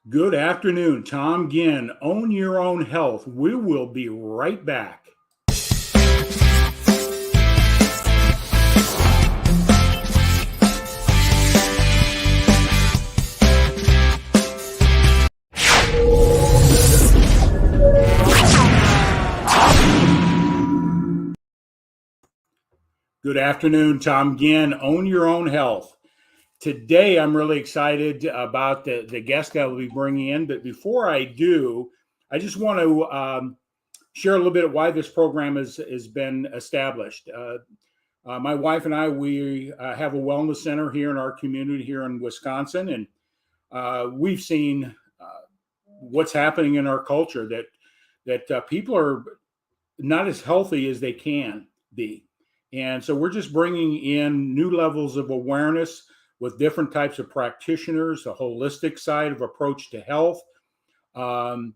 Good afternoon, Tom Ginn. Own your own health. We will be right back. Good afternoon, Tom Ginn. Own your own health. Today, I'm really excited about the guest that we'll be bringing in. But before I do, I just want to share a little bit of why this program has been established. My wife and I, we have a wellness center here in our community here in Wisconsin, and we've seen what's happening in our culture that people are not as healthy as they can be. And so we're just bringing in new levels of awareness with different types of practitioners, a holistic side of approach to health. Um,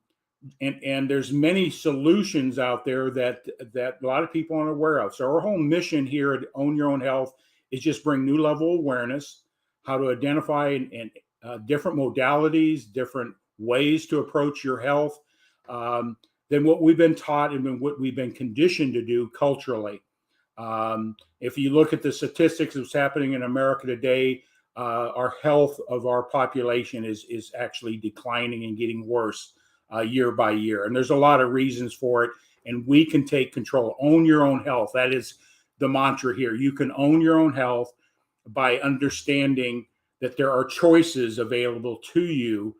and there's many solutions out there that a lot of people aren't aware of. So our whole mission here at Own Your Own Health is just bring new level awareness, how to identify different modalities, different ways to approach your health than what we've been taught and what we've been conditioned to do culturally. If you look at the statistics of what's happening in America today, our health of our population is actually declining and getting worse year by year. And there's a lot of reasons for it. And we can take control. Own your own health. That is the mantra here. You can own your own health by understanding that there are choices available to you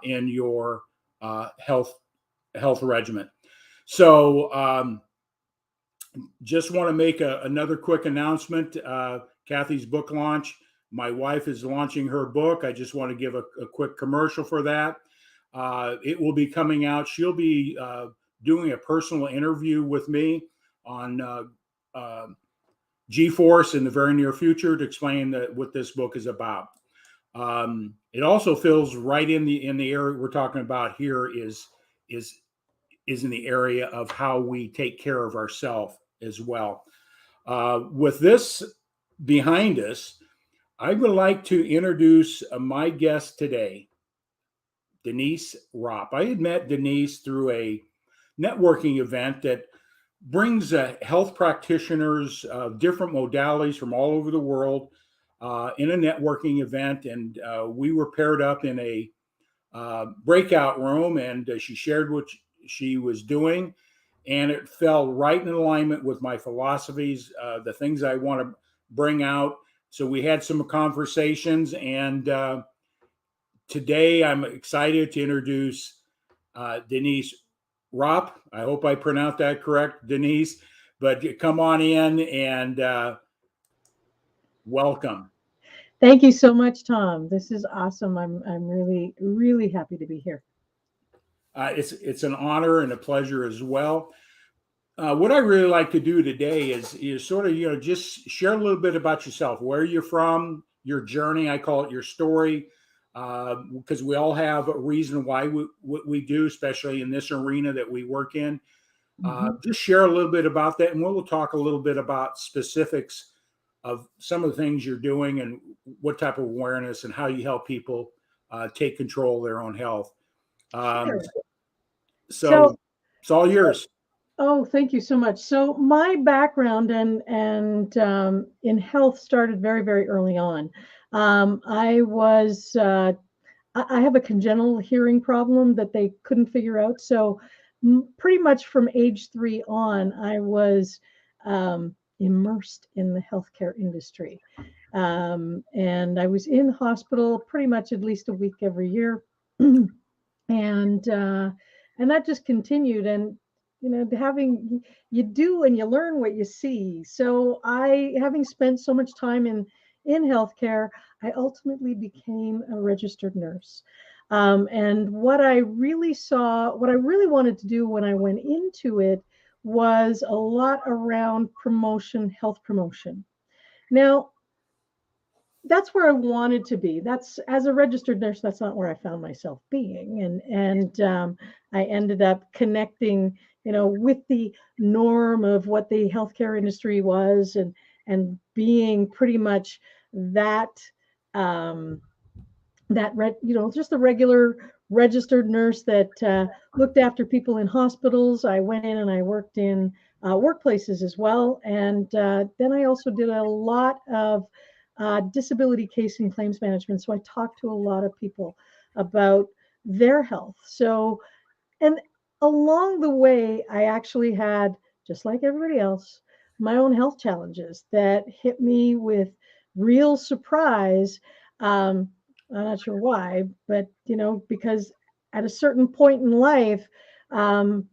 in your health regimen. So just want to make another quick announcement. Kathy's book launch. My wife is launching her book. I just want to give a quick commercial for that. It will be coming out. She'll be doing a personal interview with me on G-Force in the very near future to explain what this book is about. It also feels right in the area we're talking about here is in the area of how we take care of ourselves as well. With this behind us, I would like to introduce my guest today, Denise Ropp. I had met Denise through a networking event that brings health practitioners of different modalities from all over the world in a networking event. And we were paired up in a breakout room, and she shared what she was doing. And it fell right in alignment with my philosophies, the things I want to bring out. So we had some conversations, and today I'm excited to introduce Denise Ropp. I hope I pronounced that correct, Denise. But come on in and welcome. Thank you so much, Tom. This is awesome. I'm really happy to be here. It's an honor and a pleasure as well. What I really like to do today is sort of just share a little bit about yourself, where you're from, your journey. I call it your story, because we all have a reason why what we do, especially in this arena that we work in. Just share a little bit about that, and we'll talk a little bit about specifics of some of the things you're doing and what type of awareness and how you help people take control of their own health. Um, Sure. so So, it's all yours. oh, thank you so much. So, my background and in health started very early on. I was I have a congenital hearing problem that they couldn't figure out. So, pretty much from age 3 on, I was immersed in the healthcare industry. And I was in hospital pretty much at least a week every year. and and that just continued. And having you do and you learn what you see. So I, having spent so much time in healthcare, I ultimately became a registered nurse. And what I really wanted to do when I went into it was a lot around promotion, health promotion. Now, that's where I wanted to be. That's, as a registered nurse, that's not where I found myself being. And I ended up connecting, with the norm of what the healthcare industry was, and being pretty much that, just the regular registered nurse that looked after people in hospitals. I went in and I worked in workplaces as well. And then I also did a lot of disability case and claims management. So I talked to a lot of people about their health. So, and along the way, I actually had, just like everybody else, my own health challenges that hit me with real surprise. I'm not sure why, but because at a certain point in life, um,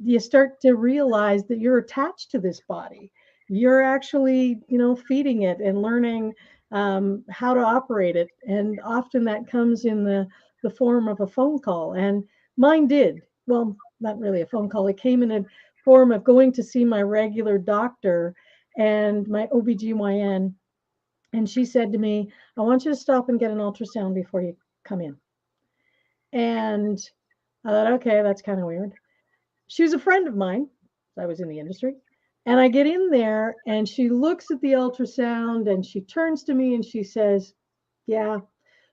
you start to realize that you're attached to this body. You're actually, feeding it and learning how to operate it. And often that comes in the form of a phone call. And mine did. Well, not really a phone call. It came in a form of going to see my regular doctor and my OBGYN. And she said to me, I want you to stop and get an ultrasound before you come in. And I thought, okay, that's kind of weird. She was a friend of mine. I was in the industry. And I get in there and she looks at the ultrasound and she turns to me and she says, yeah,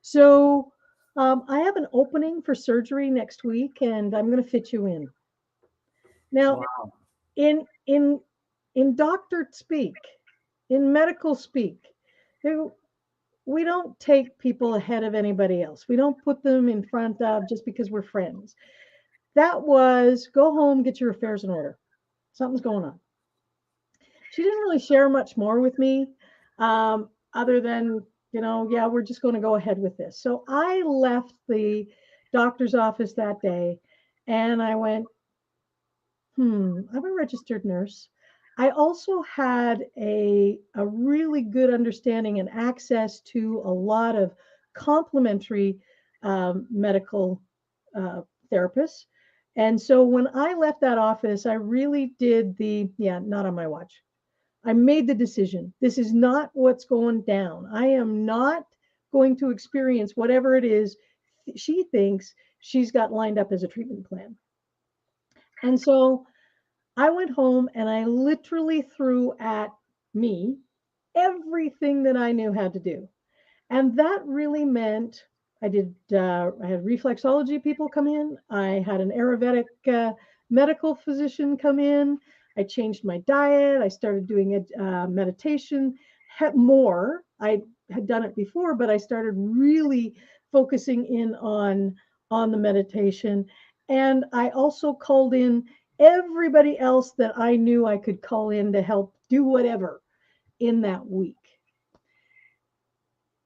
so I have an opening for surgery next week and I'm going to fit you in. Now, Wow. in doctor speak, in medical speak, we don't take people ahead of anybody else. We don't put them in front of just because we're friends. That was go home, get your affairs in order. Something's going on. She didn't really share much more with me, other than, yeah, we're just going to go ahead with this. So I left the doctor's office that day and I went, I'm a registered nurse. I also had a really good understanding and access to a lot of complementary medical therapists. And so when I left that office, I really did not on my watch. I made the decision. This is not what's going down. I am not going to experience whatever it is she thinks she's got lined up as a treatment plan. And so I went home and I literally threw at me everything that I knew how to do. And that really meant I had reflexology people come in. I had an Ayurvedic medical physician come in. I changed my diet. I started doing meditation more. I had done it before, but I started really focusing in on the meditation. And I also called in everybody else that I knew I could call in to help do whatever in that week.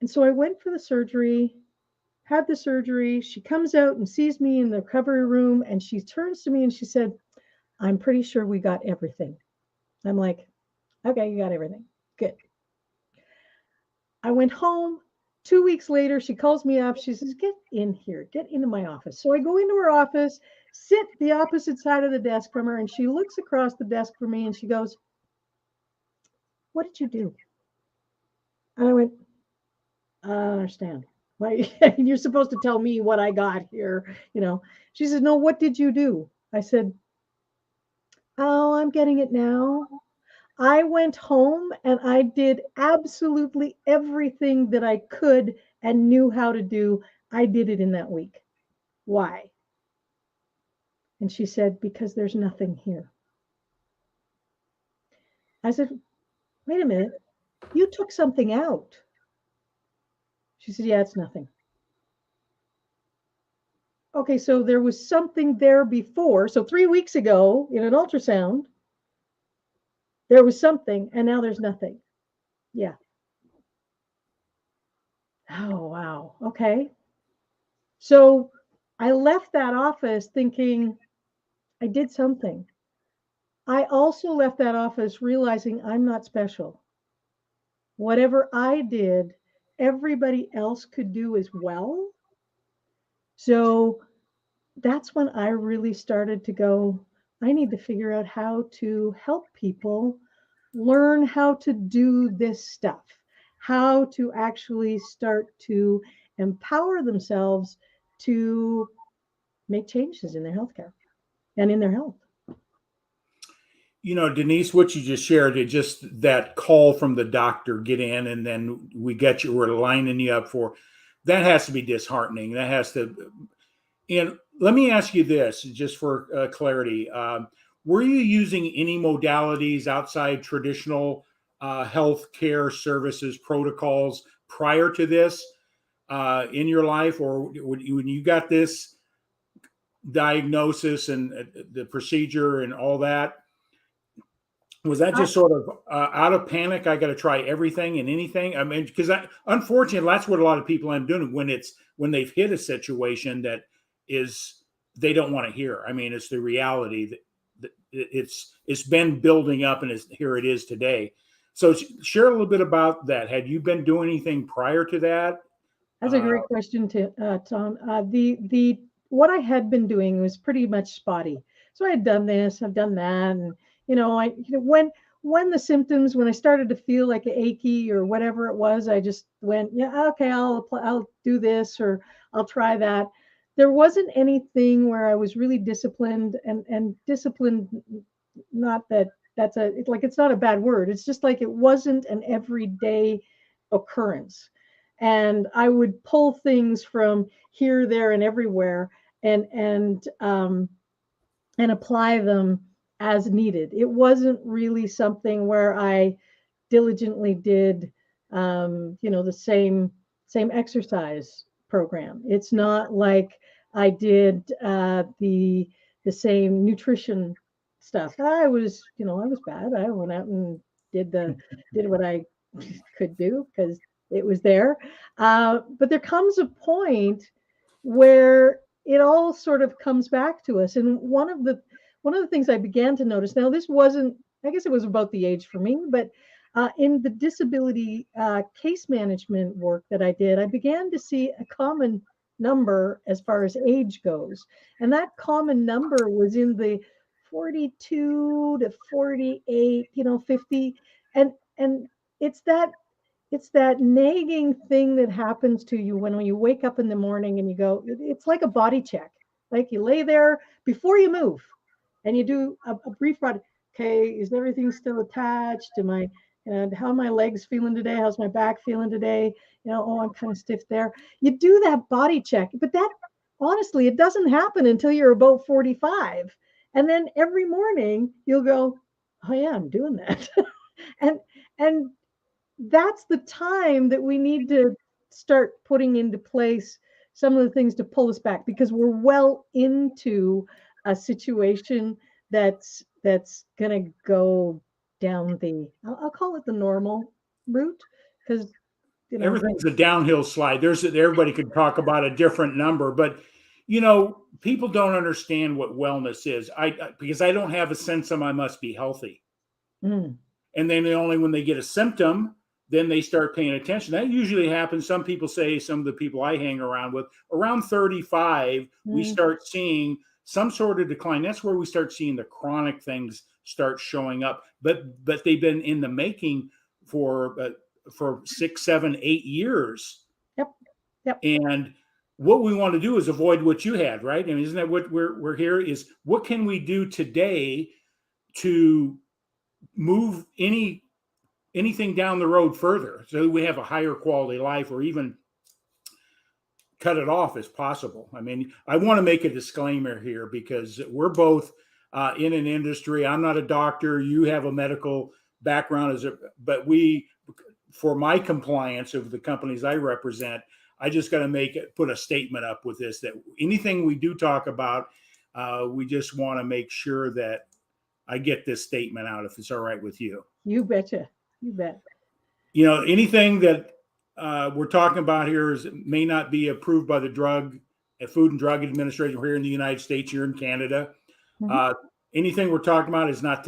And so I went for the surgery, had the surgery. She comes out and sees me in the recovery room and she turns to me and she said, I'm pretty sure we got everything. I'm like, okay, you got everything. Good. I went home. 2 weeks later, she calls me up. She says, get in here, get into my office. So I go into her office, sit the opposite side of the desk from her, and she looks across the desk from me and she goes, what did you do? And I went, I don't understand. Why you're supposed to tell me what I got here. She says, no, what did you do? I said, oh, I'm getting it now. I went home and I did absolutely everything that I could and knew how to do. I did it in that week. Why? And she said, because there's nothing here. I said, wait a minute. You took something out. She said, yeah, it's nothing. Okay, so there was something there before. So 3 weeks ago in an ultrasound, there was something and now there's nothing. Yeah. Oh, wow. Okay. So I left that office thinking I did something. I also left that office realizing I'm not special. Whatever I did, everybody else could do as well. So that's when I really started to go, I need to figure out how to help people learn how to do this stuff, how to actually start to empower themselves to make changes in their healthcare and in their health. Denise, what you just shared, it just that call from the doctor, get in, and then we're lining you up for, that has to be disheartening. That has to, And let me ask you this, just for clarity. Were you using any modalities outside traditional health care services protocols prior to this in your life? Or when you got this diagnosis and the procedure and all that, was that I, just sort of out of panic? I got to try everything and anything. I mean, because unfortunately, that's what a lot of people end doing when they've hit a situation that is they don't want to hear. I mean, it's the reality that it's been building up, and here it is today. So share a little bit about that. Had you been doing anything prior to that? That's a Uh, great question, Tom. The what I had been doing was pretty much spotty. So I had done this, I've done that, and when the symptoms, when I started to feel like achy or whatever it was, I just went, yeah, okay, I'll do this or I'll try that. There wasn't anything where I was really disciplined and disciplined. Not that that's a it's like it's not a bad word. It's just like it wasn't an everyday occurrence, and I would pull things from here, there, and everywhere, and apply them as needed. It wasn't really something where I diligently did, the same exercise program. It's not like I did the same nutrition stuff. I was bad. I went out and did what I could do because it was there. But there comes a point where it all sort of comes back to us. And one of the things I began to notice, now this wasn't, I guess it was about the age for me, but in the disability case management work that I did, I began to see a common number as far as age goes. And that common number was in the 42 to 48, 50. And it's that it's that nagging thing that happens to you when you wake up in the morning and you go, it's like a body check. Like you lay there before you move and you do a brief body. Okay, is everything still attached? How are my legs feeling today? How's my back feeling today? Oh, I'm kind of stiff there. You do that body check, but that honestly, it doesn't happen until you're about 45. And then every morning you'll go, oh yeah, I'm doing that. and and that's the time that we need to start putting into place some of the things to pull us back because we're well into a situation that's going to go down I'll call it the normal route because Everything's a downhill slide. Everybody could talk about a different number, but people don't understand what wellness is. Because I don't have a sense of I must be healthy. mm, And then only when they get a symptom, then they start paying attention. That usually happens. Some people say, some of the people I hang around with, around 35, we mm, start seeing some sort of decline. That's where we start seeing the chronic things start showing up. But they've been in the making for 6, 7, 8 years. yep, yep. And what we want to do is avoid what you had, right? I mean, isn't that what we're here? Is what can we do today to move anything down the road further so we have a higher quality life or even cut it off as possible. I mean, I want to make a disclaimer here because we're both in an industry. I'm not a doctor. You have a medical background, but for my compliance of the companies I represent, I just got to put a statement up with this that anything we do talk about, we just want to make sure that I get this statement out if it's all right with you. You betcha. You bet. Anything that we're talking about here may not be approved by the Food and Drug Administration here in the United States, here in Canada. Mhm. Anything we're talking about is not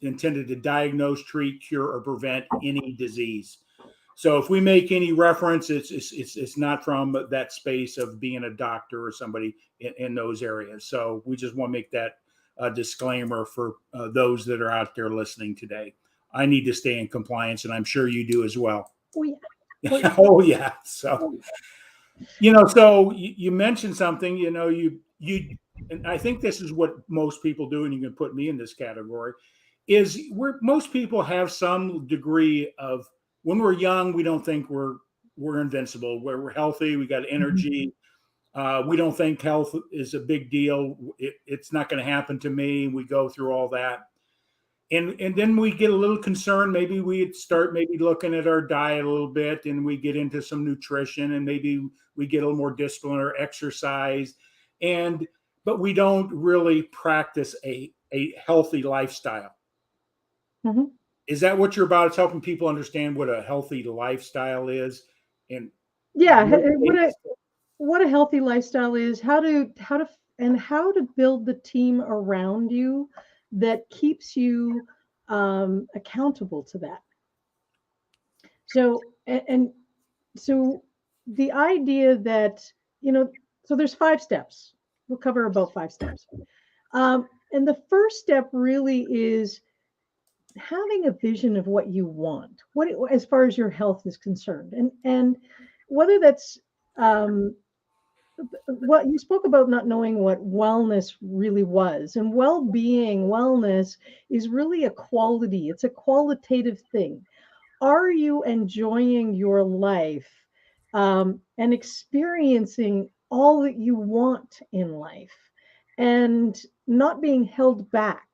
intended to diagnose, treat, cure, or prevent any disease. So if we make any reference, it's not from that space of being a doctor or somebody in those areas. So we just want to make that disclaimer for those that are out there listening today. I need to stay in compliance, and I'm sure you do as well. Oh yeah. Oh, yeah. Oh yeah. So Oh, so you mentioned something. And I think this is what most people do, and you can put me in this category. Is where most people have some degree of when we're young, we don't think we're invincible. Where we're healthy, we got mhm. energy. We don't think health is a big deal. It's not going to happen to me. We go through all that. And then we get a little concerned. Maybe we start maybe looking at our diet a little bit, and we get into some nutrition, and maybe we get a little more discipline or exercise. And but we don't really practice a healthy lifestyle. Mhm. Is that what you're about? It's helping people understand what a healthy lifestyle is and Yeah, what it takes. what a healthy lifestyle is, how to build the team around you that keeps you accountable to that. So and so the idea that, you know, so there's 5 steps. We'll cover about 5 steps. And the first step really is having a vision of what you want, as far as your health is concerned, and whether that's what you spoke about, not knowing what wellness really was, and well-being, wellness is really a quality. It's a qualitative thing. Are you enjoying your life, and experiencing all that you want in life, and not being held back,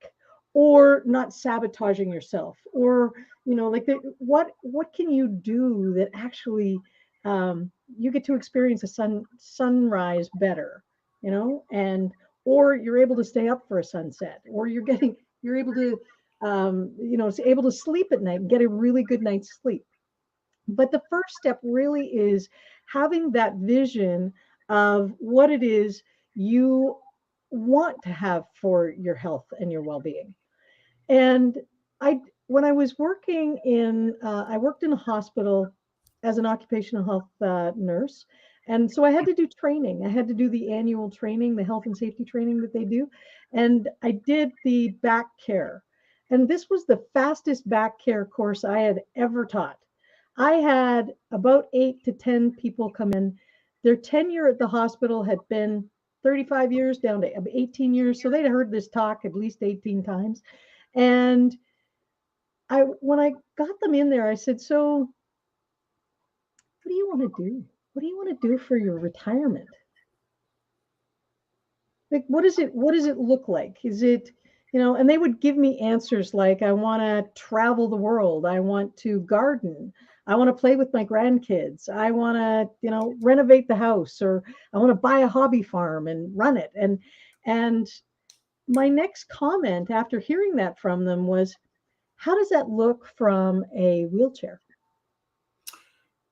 or not sabotaging yourself, or, like, what can you do that actually, you get to experience a sunrise better, and or you're able to stay up for a sunset, or you're able to, able to sleep at night and get a really good night's sleep. But the first step really is having that vision of what it is you want to have for your health and your well-being. And I, when I was working I worked in a hospital as an occupational health nurse. And so I had to do training. I had to do the annual training, the health and safety training that they do. And I did the back care. And this was the fastest back care course I had ever taught. I had about 8 to 10 people come in. Their tenure at the hospital had been 35 years down to 18 years. So they'd heard this talk at least 18 times. And when I got them in there, I said, "So, what do you want to do? What do you want to do for your retirement? Like, what does it look like? Is it, and they would give me answers like, I want to travel the world. I want to garden. I want to play with my grandkids. I want to, renovate the house, or I want to buy a hobby farm and run it." And my next comment after hearing that from them was, "How does that look from a wheelchair?"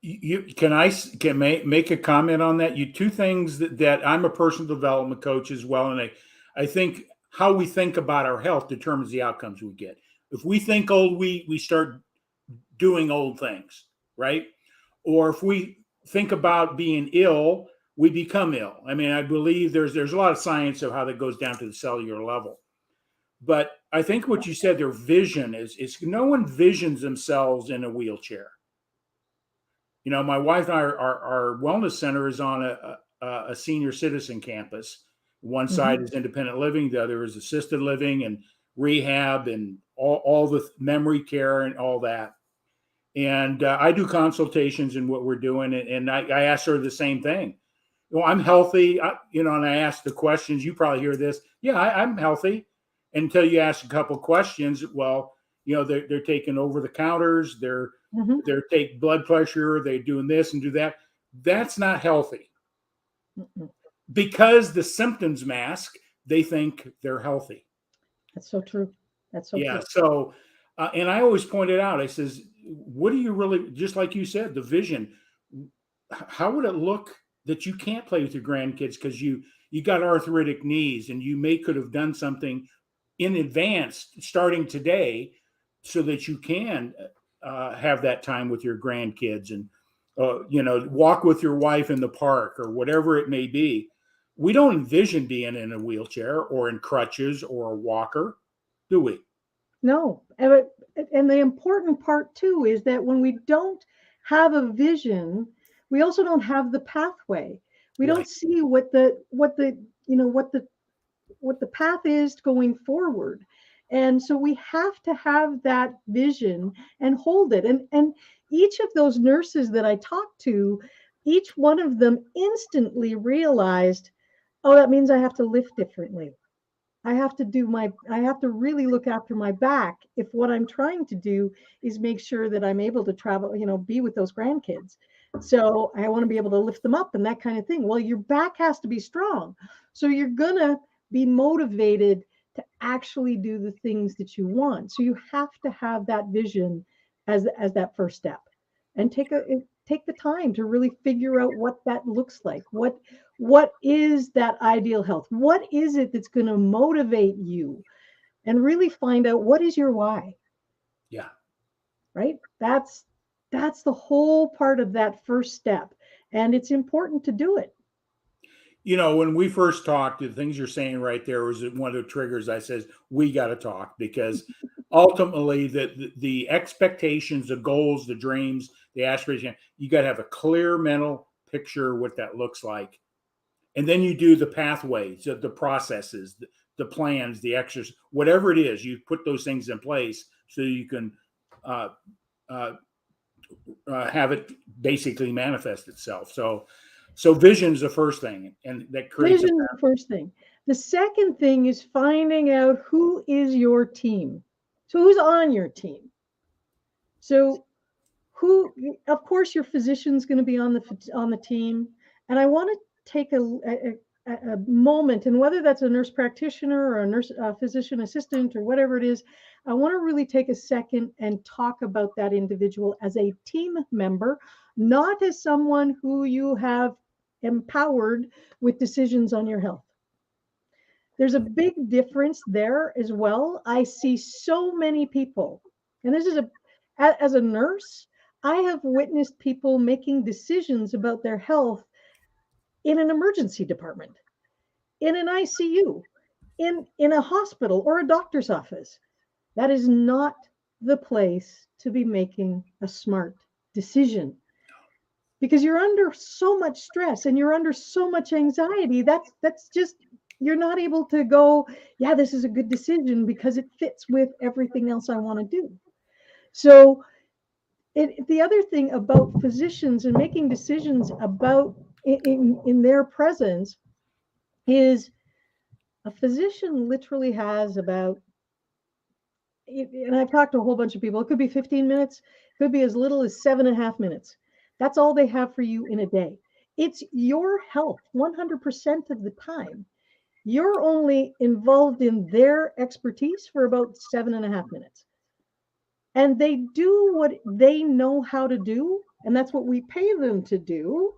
You can I can make a comment on that? You two things that I'm a personal development coach as well, and I think how we think about our health determines the outcomes we get. If we think old, we start doing old things, right? Or if we think about being ill, we become ill. I mean, I believe there's a lot of science of how that goes down to the cellular level. But I think what you said, their vision is no one visions themselves in a wheelchair. My wife and I, our wellness center is on a senior citizen campus. One side Mhm. is independent living, the other is assisted living and rehab and all the memory care and all that. And I do consultations in what we're doing. And I asked her the same thing. Well, I'm healthy, and I ask the questions. You probably hear this. Yeah, I'm healthy. Until you ask a couple questions. Well, they're taking over the counters. Mhm. They're taking blood pressure. They're doing this and do that. That's not healthy Mm-mm. because the symptoms mask. They think they're healthy. That's so true. That's so Yeah. true. So, and I always pointed out, I says, what do you really, just like you said, the vision, how would it look that you can't play with your grandkids because you got arthritic knees and you may could have done something in advance starting today so that you can have that time with your grandkids and walk with your wife in the park or whatever it may be. We don't envision being in a wheelchair or in crutches or a walker, do we? No, and the important part too is that when we don't have a vision, we also don't have the pathway. We don't Right. see what the path is going forward. And so we have to have that vision and hold it. And each of those nurses that I talked to, each one of them instantly realized, oh, that means I have to lift differently. I have to really look after my back if what I'm trying to do is make sure that I'm able to travel, be with those grandkids. So I want to be able to lift them up and that kind of thing. Well, your back has to be strong. So you're going to be motivated to actually do the things that you want. So you have to have that vision as that first step, and take the time to really figure out what that looks like. What is that ideal health? What is it that's going to motivate you? And really find out what is your why, Yeah. right? That's the whole part of that first step. And it's important to do it. When we first talked, the things you're saying right there was one of the triggers. I says we got to talk, because ultimately the expectations, the goals, the dreams, the aspiration, you got to have a clear mental picture what that looks like, and then you do the pathways, the processes, the plans, the exercise, whatever it is. You put those things in place so you can uh, uh, have it basically manifest itself. So vision is the first thing, and that creates a. Vision is the first thing. The second thing is finding out who is your team. So who's on your team? So who, of course, your physician's going to be on the team. And I want to take a moment, and whether that's a nurse practitioner or a nurse physician assistant or whatever it is, I want to really take a second and talk about that individual as a team member, not as someone who you have empowered with decisions on your health. There's a big difference there as well. I see so many people, and this is as a nurse, I have witnessed people making decisions about their health in an emergency department, in an ICU, in a hospital or a doctor's office. That is not the place to be making a smart decision, because you're under so much stress and you're under so much anxiety. That's just, you're not able to go, yeah, this is a good decision because it fits with everything else I want to do. So the other thing about physicians and making decisions about in their presence is, a physician literally has about, and I've talked to a whole bunch of people, it could be 15 minutes, could be as little as 7.5 minutes. That's all they have for you in a day. It's your health 100% of the time. You're only involved in their expertise for about 7.5 minutes. And they do what they know how to do, and that's what we pay them to do.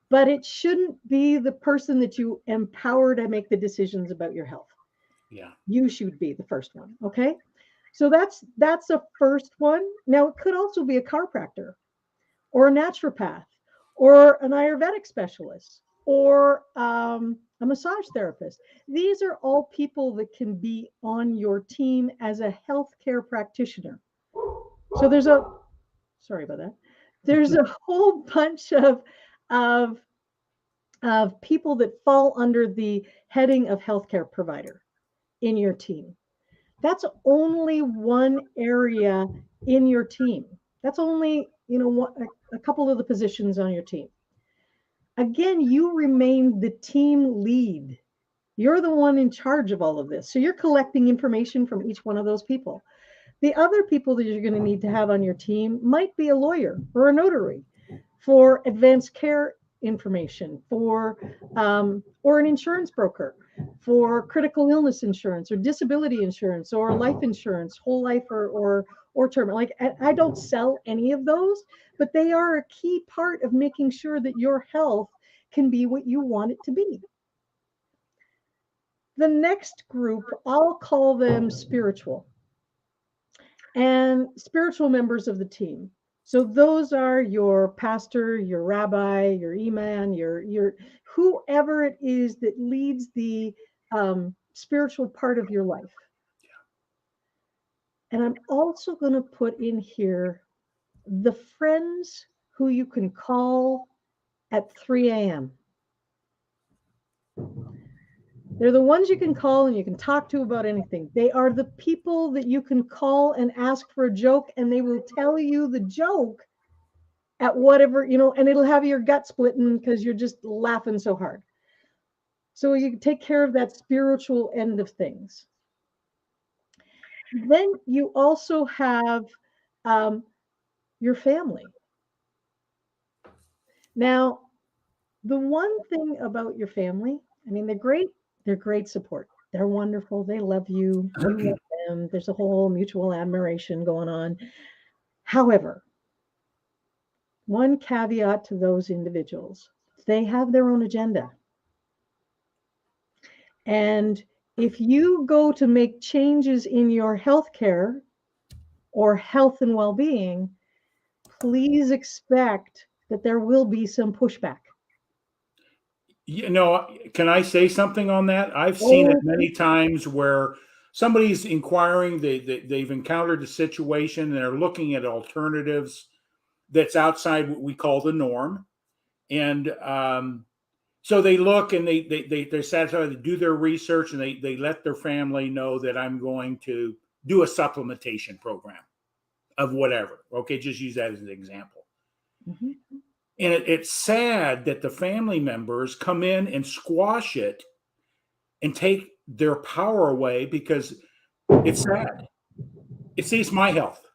But it shouldn't be the person that you empower to make the decisions about your health. Yeah. You should be the first one. Okay. So that's a first one. Now it could also be a chiropractor or a naturopath or an Ayurvedic specialist or a massage therapist. These are all people that can be on your team as a healthcare practitioner. So sorry about that. There's a whole bunch of of people that fall under the heading of healthcare provider in your team. That's only one area in your team. That's only, a couple of the positions on your team. Again, you remain the team lead. You're the one in charge of all of this. So you're collecting information from each one of those people. The other people that you're going to need to have on your team might be a lawyer or a notary for advanced care information, or an insurance broker for critical illness insurance or disability insurance or life insurance, whole life or term. Like, I don't sell any of those, but they are a key part of making sure that your health can be what you want it to be. The next group, I'll call them spiritual members of the team. So those are your pastor, your rabbi, your imam, your whoever it is that leads the spiritual part of your life. And I'm also going to put in here the friends who you can call at 3 a.m. They're the ones you can call and you can talk to about anything. They are the people that you can call and ask for a joke, and they will tell you the joke at whatever, and it'll have your gut splitting because you're just laughing so hard. So you take care of that spiritual end of things. Then you also have your family. Now, the one thing about your family, I mean, they're great. They're great support. They're wonderful. They love you. You love them. There's a whole mutual admiration going on. However, one caveat to those individuals, they have their own agenda. And if you go to make changes in your healthcare or health and well-being, please expect that there will be some pushback. Can I say something on that? I've seen it many times where somebody's inquiring, they've encountered a situation and they're looking at alternatives that's outside what we call the norm. And so they look and they're satisfied to do their research, and they let their family know that I'm going to do a supplementation program of whatever. Okay, just use that as an example. Mm-hmm. And it's sad that the family members come in and squash it and take their power away, because it's sad. It's my health.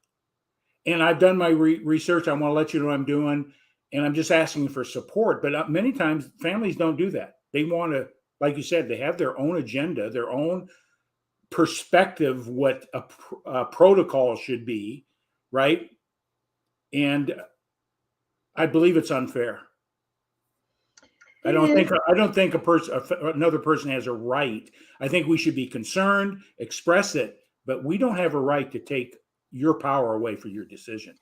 And I've done my research. I want to let you know what I'm doing. And I'm just asking for support. But many times families don't do that. They want to, like you said, they have their own agenda, their own perspective, what a protocol should be, right? And I believe it's unfair. I don't think another person has a right. I think we should be concerned, express it, but we don't have a right to take your power away for your decision.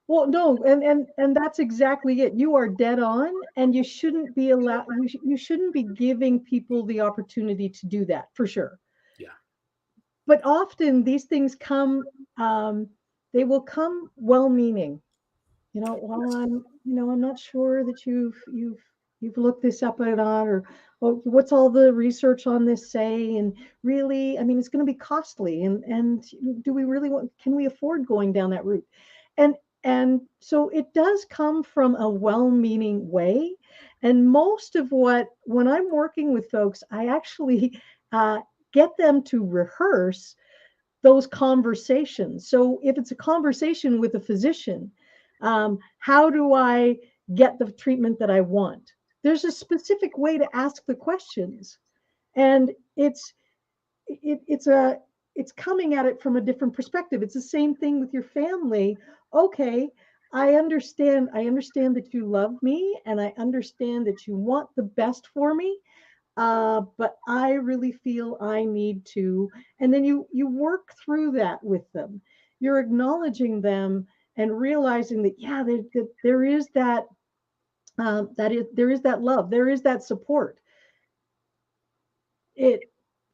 Well, no, and that's exactly it. You are dead on, and you shouldn't be allowed. You shouldn't be giving people the opportunity to do that, for sure. Yeah. But often these things come. They will come well-meaning. Well, I'm not sure that you've looked this up or not, or what's all the research on this say? And really, I mean, it's going to be costly. And do we really can we afford going down that route? And so it does come from a well-meaning way. And most of when I'm working with folks, I actually get them to rehearse those conversations. So if it's a conversation with a physician, how do I get the treatment that I want? There's a specific way to ask the questions, and it's coming at it from a different perspective. It's the same thing with your family. Okay, I understand that you love me, and I understand that you want the best for me. But I really feel I need to, and then you work through that with them. You're acknowledging them and realizing that there is that there is that love, there is that support. It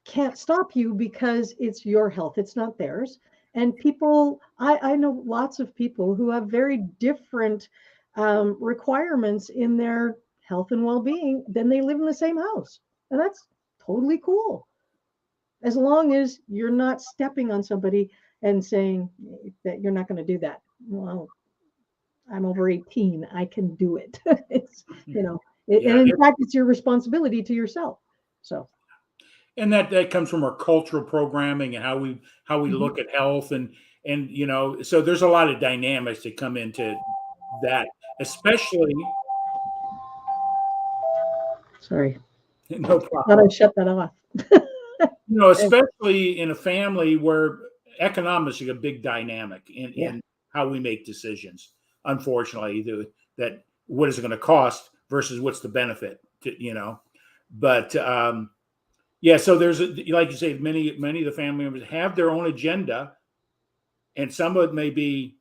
can't stop you because it's your health, it's not theirs. And people, I know lots of people who have very different requirements in their health and well-being, then they live in the same house. And that's totally cool. As long as you're not stepping on somebody and saying that you're not going to do that. Well, I'm over 18. I can do it. It's, and in fact, it's your responsibility to yourself. So. And that comes from our cultural programming and how we mm-hmm. look at health and so there's a lot of dynamics that come into that, especially. Sorry. No problem. Thought I shut that off. Especially in a family where economics is a big dynamic in how we make decisions. Unfortunately, that what is it going to cost versus what's the benefit, but so there's like you say, many of the family members have their own agenda, and some of it may be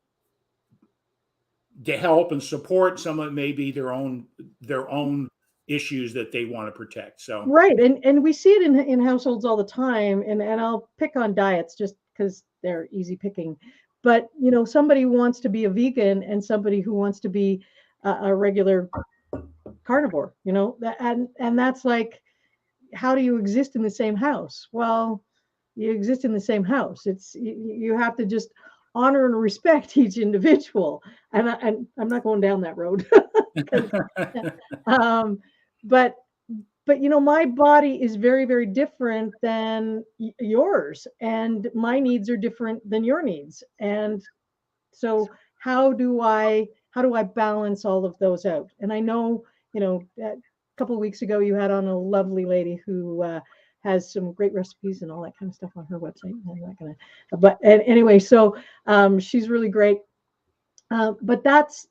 to help and support. Some of it may be their own issues that they want to protect. So right, and we see it in households all the time, and I'll pick on diets just because they're easy picking, but somebody wants to be a vegan and somebody who wants to be a regular carnivore, and that's like, how do you exist in the same house? Well, you exist in the same house. It's you have to just honor and respect each individual. And I'm not going down that road. 'Cause, um, but my body is very, very different than yours, and my needs are different than your needs. And so how do I balance all of those out? And I know, a couple of weeks ago you had on a lovely lady who has some great recipes and all that kind of stuff on her website. I'm not gonna, but anyway, so she's really great. But that's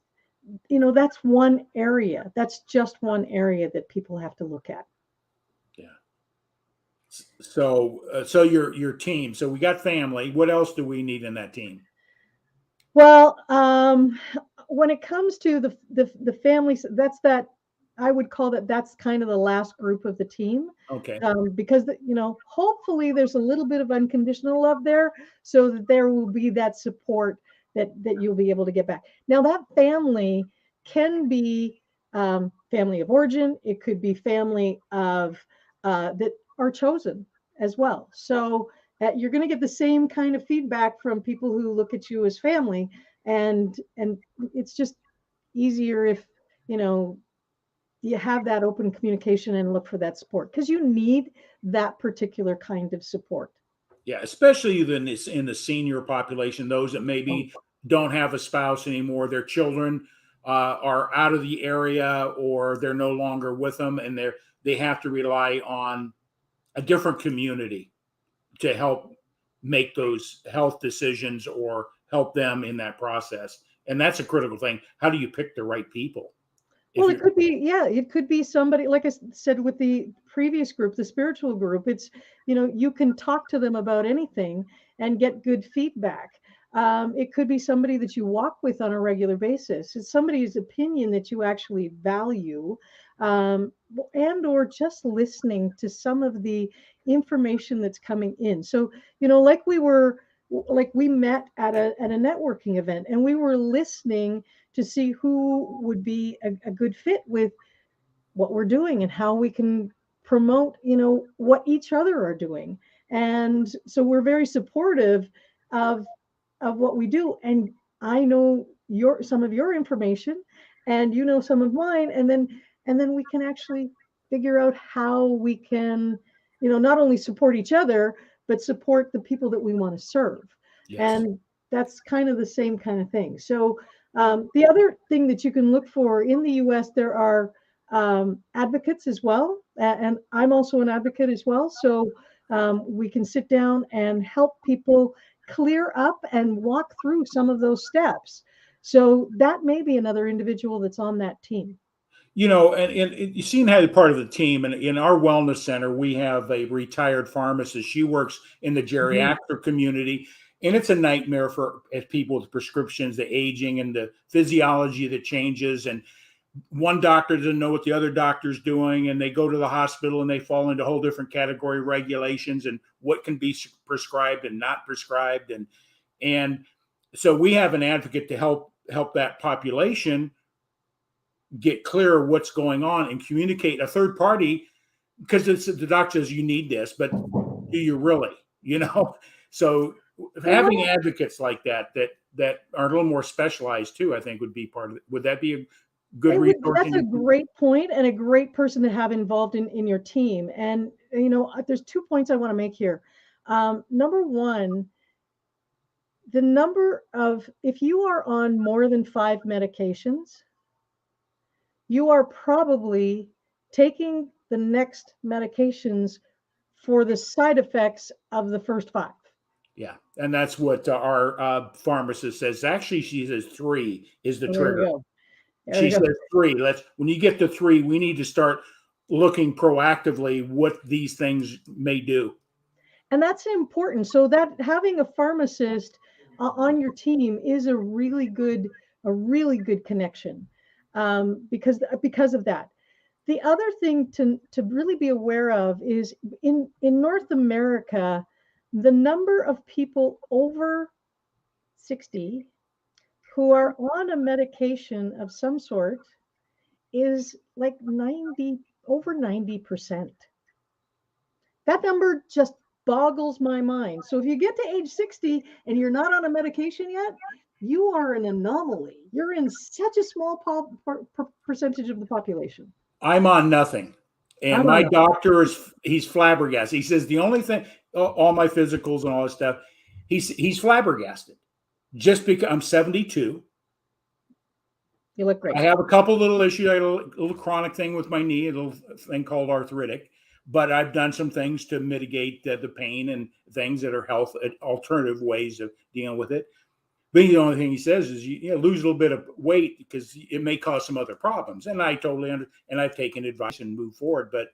one area. That's just one area that people have to look at. Yeah. So your team. So we got family. What else do we need in that team? Well, when it comes to the families, I would call that's kind of the last group of the team, Okay. because hopefully there's a little bit of unconditional love there, so that there will be that support that you'll be able to get back. Now that family can be family of origin. It could be family of that are chosen as well. So you're going to get the same kind of feedback from people who look at you as family, and it's just easier if you know you have that open communication and look for that support, because you need that particular kind of support. Yeah, especially in the senior population, those that Oh, maybe don't have a spouse anymore, their children are out of the area or they're no longer with them, and they have to rely on a different community to help make those health decisions or help them in that process. And that's a critical thing. How do you pick the right people? If well, it you're could be, yeah, it could be somebody, like I said with the previous group, the spiritual group. It's, you can talk to them about anything and get good feedback. It could be somebody that you walk with on a regular basis. It's somebody's opinion that you actually value, um, and or just listening to some of the information that's coming in. So, like we met at a networking event, and we were listening to see who would be a good fit with what we're doing and how we can promote, what each other are doing. And so we're very supportive of what we do. And I know some of your information, and you know some of mine, and then we can actually figure out how we can, not only support each other, but support the people that we want to serve. yes, And that's kind of the same kind of thing. So the other thing that you can look for in the US, there are advocates as well. And I'm also an advocate as well. So we can sit down and help people clear up and walk through some of those steps. So that may be another individual that's on that team. and you seem to have part of the team. And in our wellness center, we have a retired pharmacist. She works in the Mhm. geriatric community, and it's a nightmare for people with prescriptions, the aging and the physiology that changes. And one doctor doesn't know what the other doctor's doing, and they go to the hospital and they fall into a whole different category regulations and what can be prescribed and not prescribed. And so we have an advocate to help that population get clear what's going on and communicate a third party, because the doctor says you need this, but do you really? You know, so having Well, advocates like that are a little more specialized too, I think would be part of it. Would that be a good it would. resource That's in a your team? great point and a great person to have involved in your team. And there's 2 points I want to make here. Number one, the number of if you are on more than 5 medications, you are probably taking the next medications for the side effects of the first 5. Yeah, and that's what our pharmacist says. Actually, she says three is the So there you trigger. go. There She you go. says three. Let's when you get to three, we need to start looking proactively what these things may do. And that's important. So that having a pharmacist on your team is a really good connection, because of that. The other thing to really be aware of is in North America, the number of people over 60 who are on a medication of some sort is like over 90%. That number just boggles my mind. So if you get to age 60 and you're not on a medication yet, you are an anomaly. You're in such a small percentage of the population. I'm on nothing. And I'm on my nothing. doctor he's flabbergasted. He says the only thing, all my physicals and all this stuff, he's flabbergasted. Just because I'm 72. You look great. I have a couple little issues. I had a little chronic thing with my knee, a little thing called arthritic, but I've done some things to mitigate the pain and things that are health alternative ways of dealing with it. But the only thing he says is you lose a little bit of weight because it may cause some other problems. And I totally and I've taken advice and moved forward. But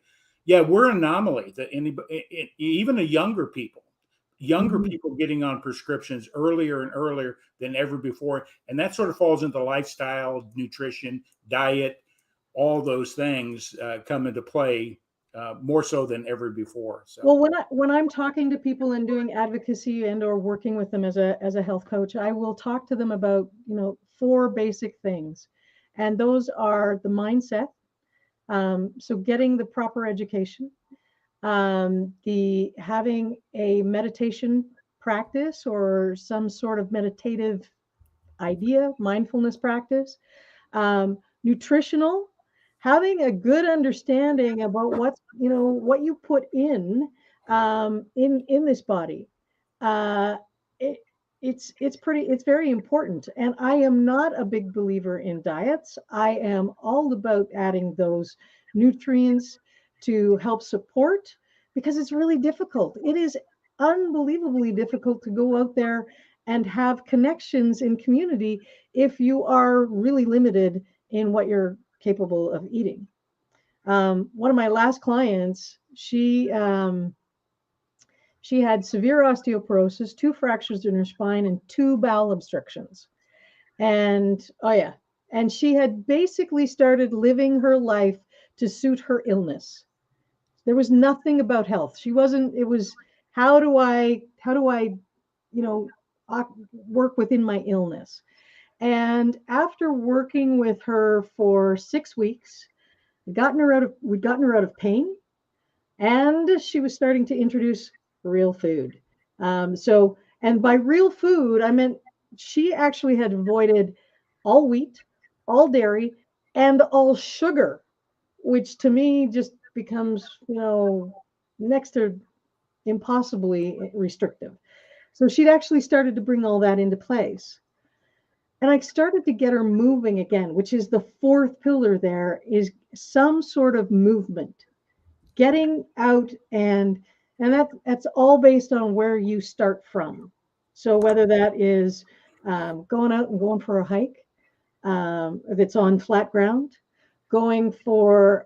yeah, we're an anomaly that anybody, even the younger Mhm. people getting on prescriptions earlier and earlier than ever before. And that sort of falls into lifestyle, nutrition, diet, all those things come into play more so than ever before. So, Well, when I'm talking to people and doing advocacy and or working with them as a health coach, I will talk to them about, 4 basic things. And those are the mindset. So getting the proper education, the having a meditation practice or some sort of meditative idea, mindfulness practice, nutritional, having a good understanding about what you put in this body. Uh, it, it's very important. And I am not a big believer in diets. I am all about adding those nutrients to help support because it's really difficult. It is unbelievably difficult to go out there and have connections in community if you are really limited in what you're capable of eating. One of my last clients, she had severe osteoporosis, 2 fractures in her spine, and 2 bowel obstructions. And oh yeah, and she had basically started living her life to suit her illness. There was nothing about health. She wasn't. It was how do I you know work within my illness. And after working with her for 6 weeks, we'd gotten her out of pain, and she was starting to introduce real food. And by real food, I meant she actually had avoided all wheat, all dairy, and all sugar, which to me just becomes, next to impossibly restrictive. So she'd actually started to bring all that into place. And I started to get her moving again, which is the 4th pillar there is some sort of movement, getting out and that's all based on where you start from. So whether that is going out and going for a hike that's on flat ground, going for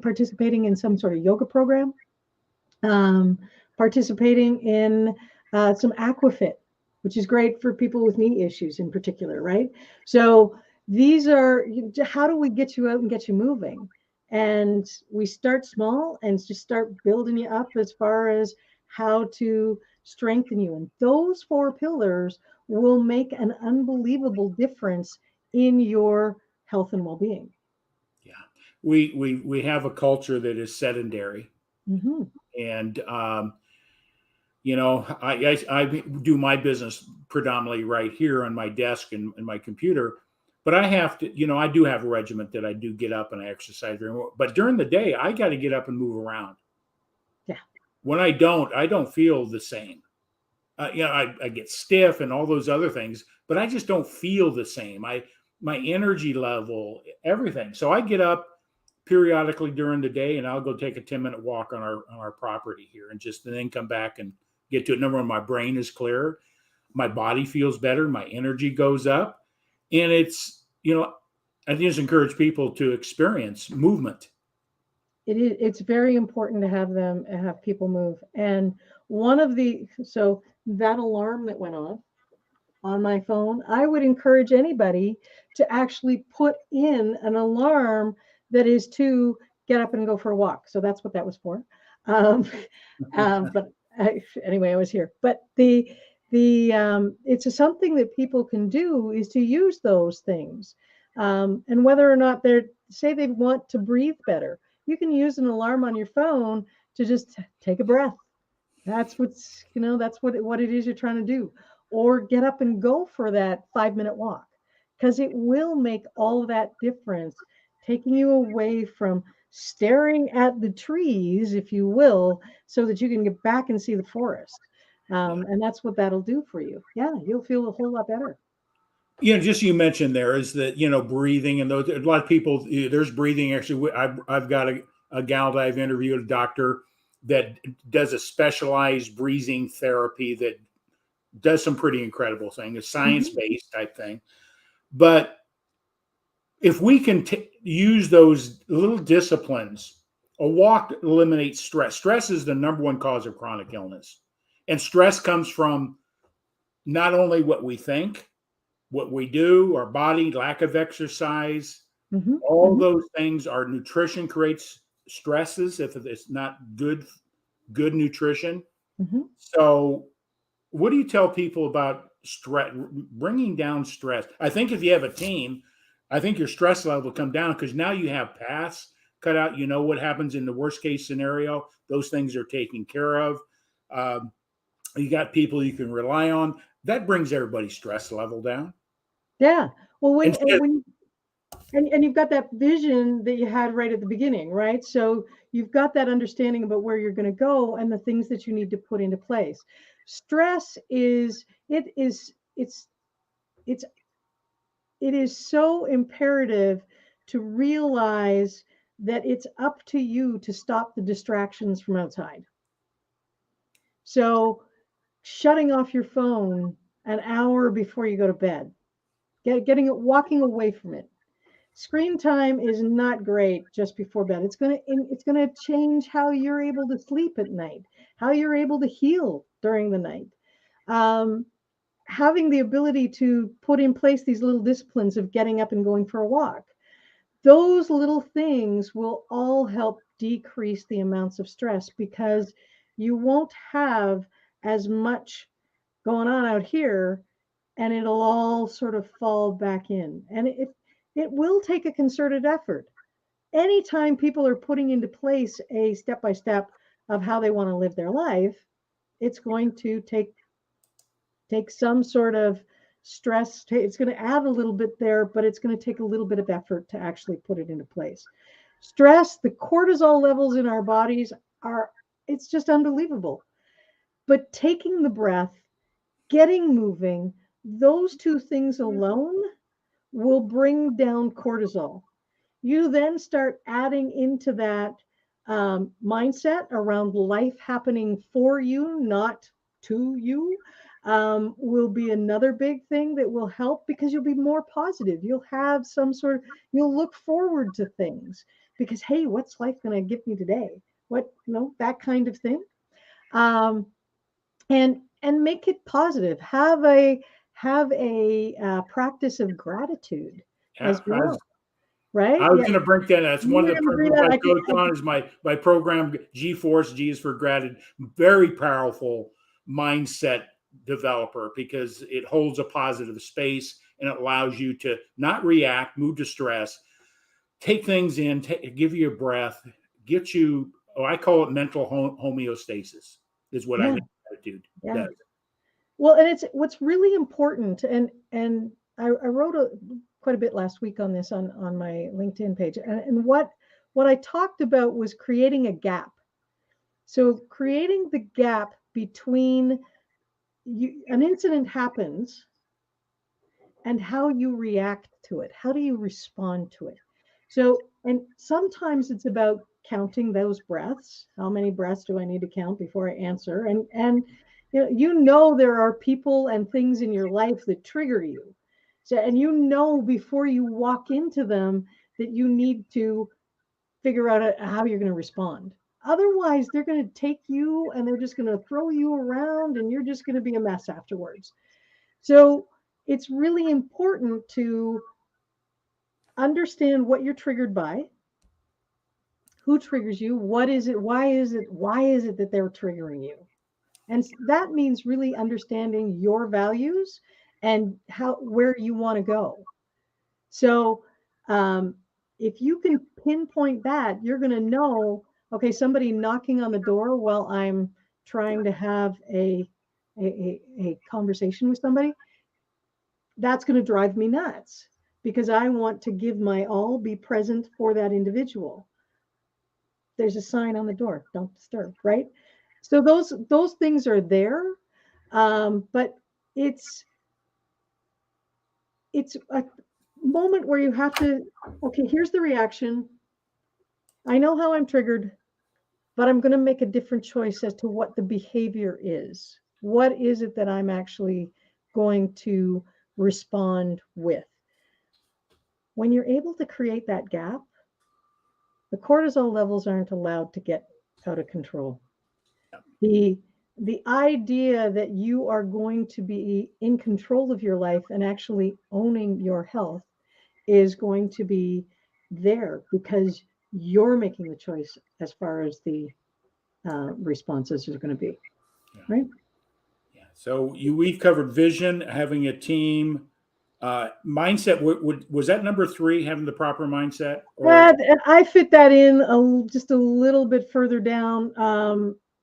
participating in some sort of yoga program, um, participating in some aquafit, which is great for people with knee issues in particular, right? So these are how do we get you out and get you moving? And we start small and just start building you up as far as how to strengthen you. And those 4 pillars will make an unbelievable difference in your health and well-being. yeah, we have a culture that is sedentary, Mm-hmm. and I do my business predominantly right here on my desk and my computer, but I have to, I do have a regiment that I do get up and I exercise but during the day, I got to get up and move around. Yeah. When I don't feel the same. I get stiff and all those other things, but I just don't feel the same. My energy level, everything. So I get up periodically during the day and I'll go take a 10-minute walk on our property here and then come back and get to it. Number one, my brain is clearer, my body feels better, my energy goes up. And I just encourage people to experience movement. It's very important to have people move. And so that alarm that went off on my phone, I would encourage anybody to actually put in an alarm that is to get up and go for a walk. So that's what that was for. Um, but anyway, I was here. But it's something that people can do is to use those things. And whether or not say they want to breathe better, you can use an alarm on your phone to just take a breath. That's what's, that's what it is you're trying to do. Or get up and go for that 5-minute walk, because it will make all that difference, taking you away from staring at the trees, if you will, so that you can get back and see the forest. And that's what that'll do for you. Yeah, you'll feel a whole lot better. Just you mentioned there is that breathing, and those a lot of people, there's breathing. Actually, I've got a gal that I've interviewed, a doctor that does a specialized breathing therapy that does some pretty incredible thing, a science Mhm. based type thing. But if we can use those little disciplines, a walk eliminates stress. Stress is the number one cause of chronic illness, and stress comes from not only what we think, what we do, our body, lack of exercise, Mhm. all Mhm. those things. Our nutrition creates stresses if it's not good nutrition. Mhm. So, what do you tell people about stress, bringing down stress? I think if you have a team, I think your stress level will come down because now you have paths cut out. You know what happens in the worst case scenario. Those things are taken care of. Um, you got people you can rely on. That brings everybody's stress level down. Yeah. Well, Instead, and you've got that vision that you had right at the beginning, right? So you've got that understanding about where you're going to go and the things that you need to put into place. Stress is it is it's it is so imperative to realize that it's up to you to stop the distractions from outside. So shutting off your phone an hour before you go to bed, getting it, walking away from it. Screen time is not great just before bed. It's going to change how you're able to sleep at night, how you're able to heal during the night. Um, Having the ability to put in place these little disciplines of getting up and going for a walk, those little things will all help decrease the amounts of stress, because you won't have as much going on out here, and it'll all sort of fall back in. And it will take a concerted effort. Anytime people are putting into place a step by step of how they want to live their life, it's going to take some sort of stress. It's going to add a little bit there, but it's going to take a little bit of effort to actually put it into place. Stress, the cortisol levels in our bodies are, it's just unbelievable. But taking the breath, getting moving, those two things alone will bring down cortisol. You then start adding into that mindset around life happening for you, not to you, will be another big thing that will help, because you'll be more positive. You'll have some sort of, you'll look forward to things because, hey, what's life going to give me today? What, that kind of thing. Um, and make it positive. Have a practice of gratitude as as well, right? I was Yeah, going to bring that. That's you one of were the going to bring principles that. I I could, coach on is my program G Force. G is for gratitude. Very powerful mindset developer because it holds a positive space and it allows you to not react, move to stress, take things in, give you a breath, get you. Oh, I call it mental homeostasis. Is what I yeah, think gratitude yeah. does. Well, and it's what's really important, and I wrote quite a bit last week on this on my LinkedIn page, and what I talked about was creating a gap. So creating the gap between you, an incident happens, and how you react to it. How do you respond to it? So, and sometimes it's about counting those breaths. How many breaths do I need to count before I answer? And there are people and things in your life that trigger you. So, and before you walk into them that you need to figure out how you're going to respond. Otherwise, they're going to take you and they're just going to throw you around, and you're just going to be a mess afterwards. So it's really important to understand what you're triggered by, who triggers you, what is it, why is it that they're triggering you. And that means really understanding your values and where you want to go. So um, if you can pinpoint that, you're going to know, okay, somebody knocking on the door while I'm trying to have a conversation with somebody, that's going to drive me nuts because I want to give my all, be present for that individual. There's a sign on the door, don't disturb, right? So those things are there, but it's a moment where you have to, okay, here's the reaction. I know how I'm triggered, but I'm going to make a different choice as to what the behavior is. What is it that I'm actually going to respond with? When you're able to create that gap, the cortisol levels aren't allowed to get out of control. The the idea that you are going to be in control of your life and actually owning your health is going to be there because you're making the choice as far as the responses are going to be, Yeah. right? Yeah. So we've covered vision, having a team, mindset. Was that number 3, having the proper mindset? Or And I fit that in just a little bit further down,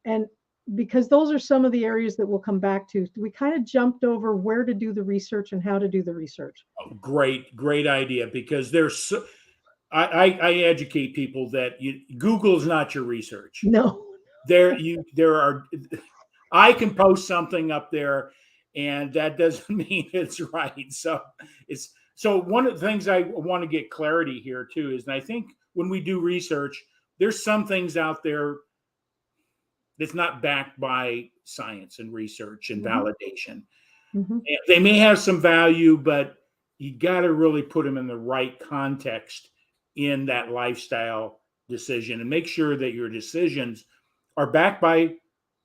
and because those are some of the areas that we'll come back to. We kind of jumped over where to do the research and how to do the research. great idea, because I educate people that Google's not your research. No. There are I can post something up there, and that doesn't mean it's right. So one of the things I want to get clarity here too is, and I think when we do research, there's some things out there that's not backed by science and research and Mm-hmm. validation. Mm-hmm. They may have some value, but you got to really put them in the right context in that lifestyle decision, and make sure that your decisions are backed by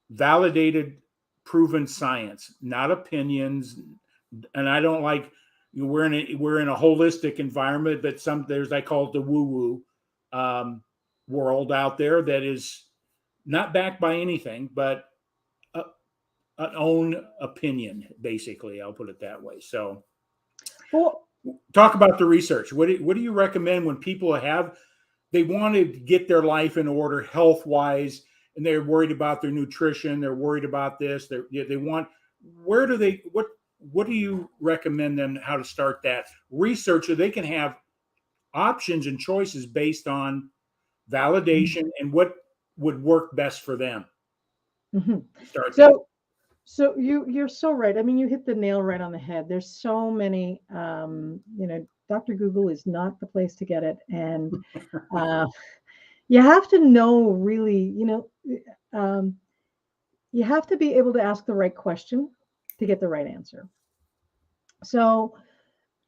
validated, proven science, not opinions. And I don't like, we're in a holistic environment, but there's, I call it the woo woo world out there that is not backed by anything but a, an own opinion, basically. I'll put it that way. So Well, talk about the research. What do you recommend when people they want to get their life in order health wise, and they're worried about their nutrition, they're worried about this, they want, where do they, what do you recommend them how to start that research so they can have options and choices based on validation and what would work best for them? mm-hmm. Start that. So you're so right. I mean, you hit the nail right on the head. There's so many, Dr. Google is not the place to get it. And uh, you have to know really, um, you have to be able to ask the right question to get the right answer. So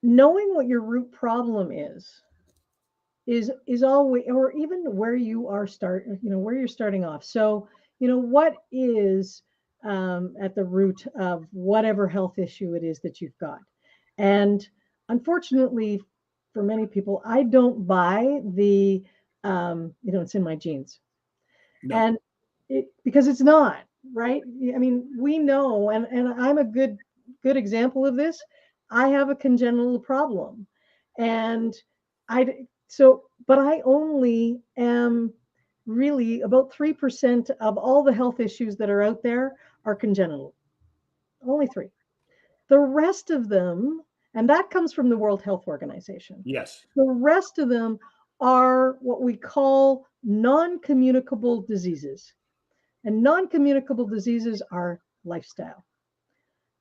knowing what your root problem is always, or even where you are where you're starting off. So, what is at the root of whatever health issue it is that you've got. And unfortunately, for many people, I don't buy it's in my genes. No. And because it's not, right? I mean, we know, and I'm a good example of this. I have a congenital problem, and but I only am really about 3% of all the health issues that are out there are congenital. Only 3. The rest of them, and that comes from the World Health Organization. Yes. The rest of them are what we call non-communicable diseases. And non-communicable diseases are lifestyle.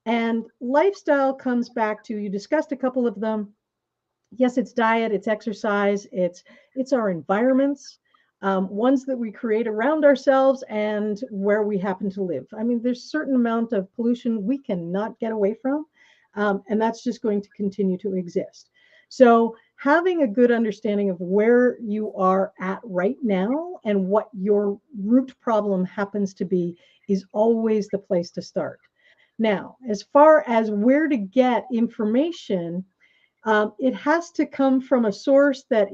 And lifestyle comes back to, you discussed a couple of them. Yes, it's diet, it's exercise, it's our environments, ones that we create around ourselves and where we happen to live. I mean, there's a certain amount of pollution we cannot get away from, and that's just going to continue to exist. So having a good understanding of where you are at right now and what your root problem happens to be is always the place to start. Now, as far as where to get information, it has to come from a source that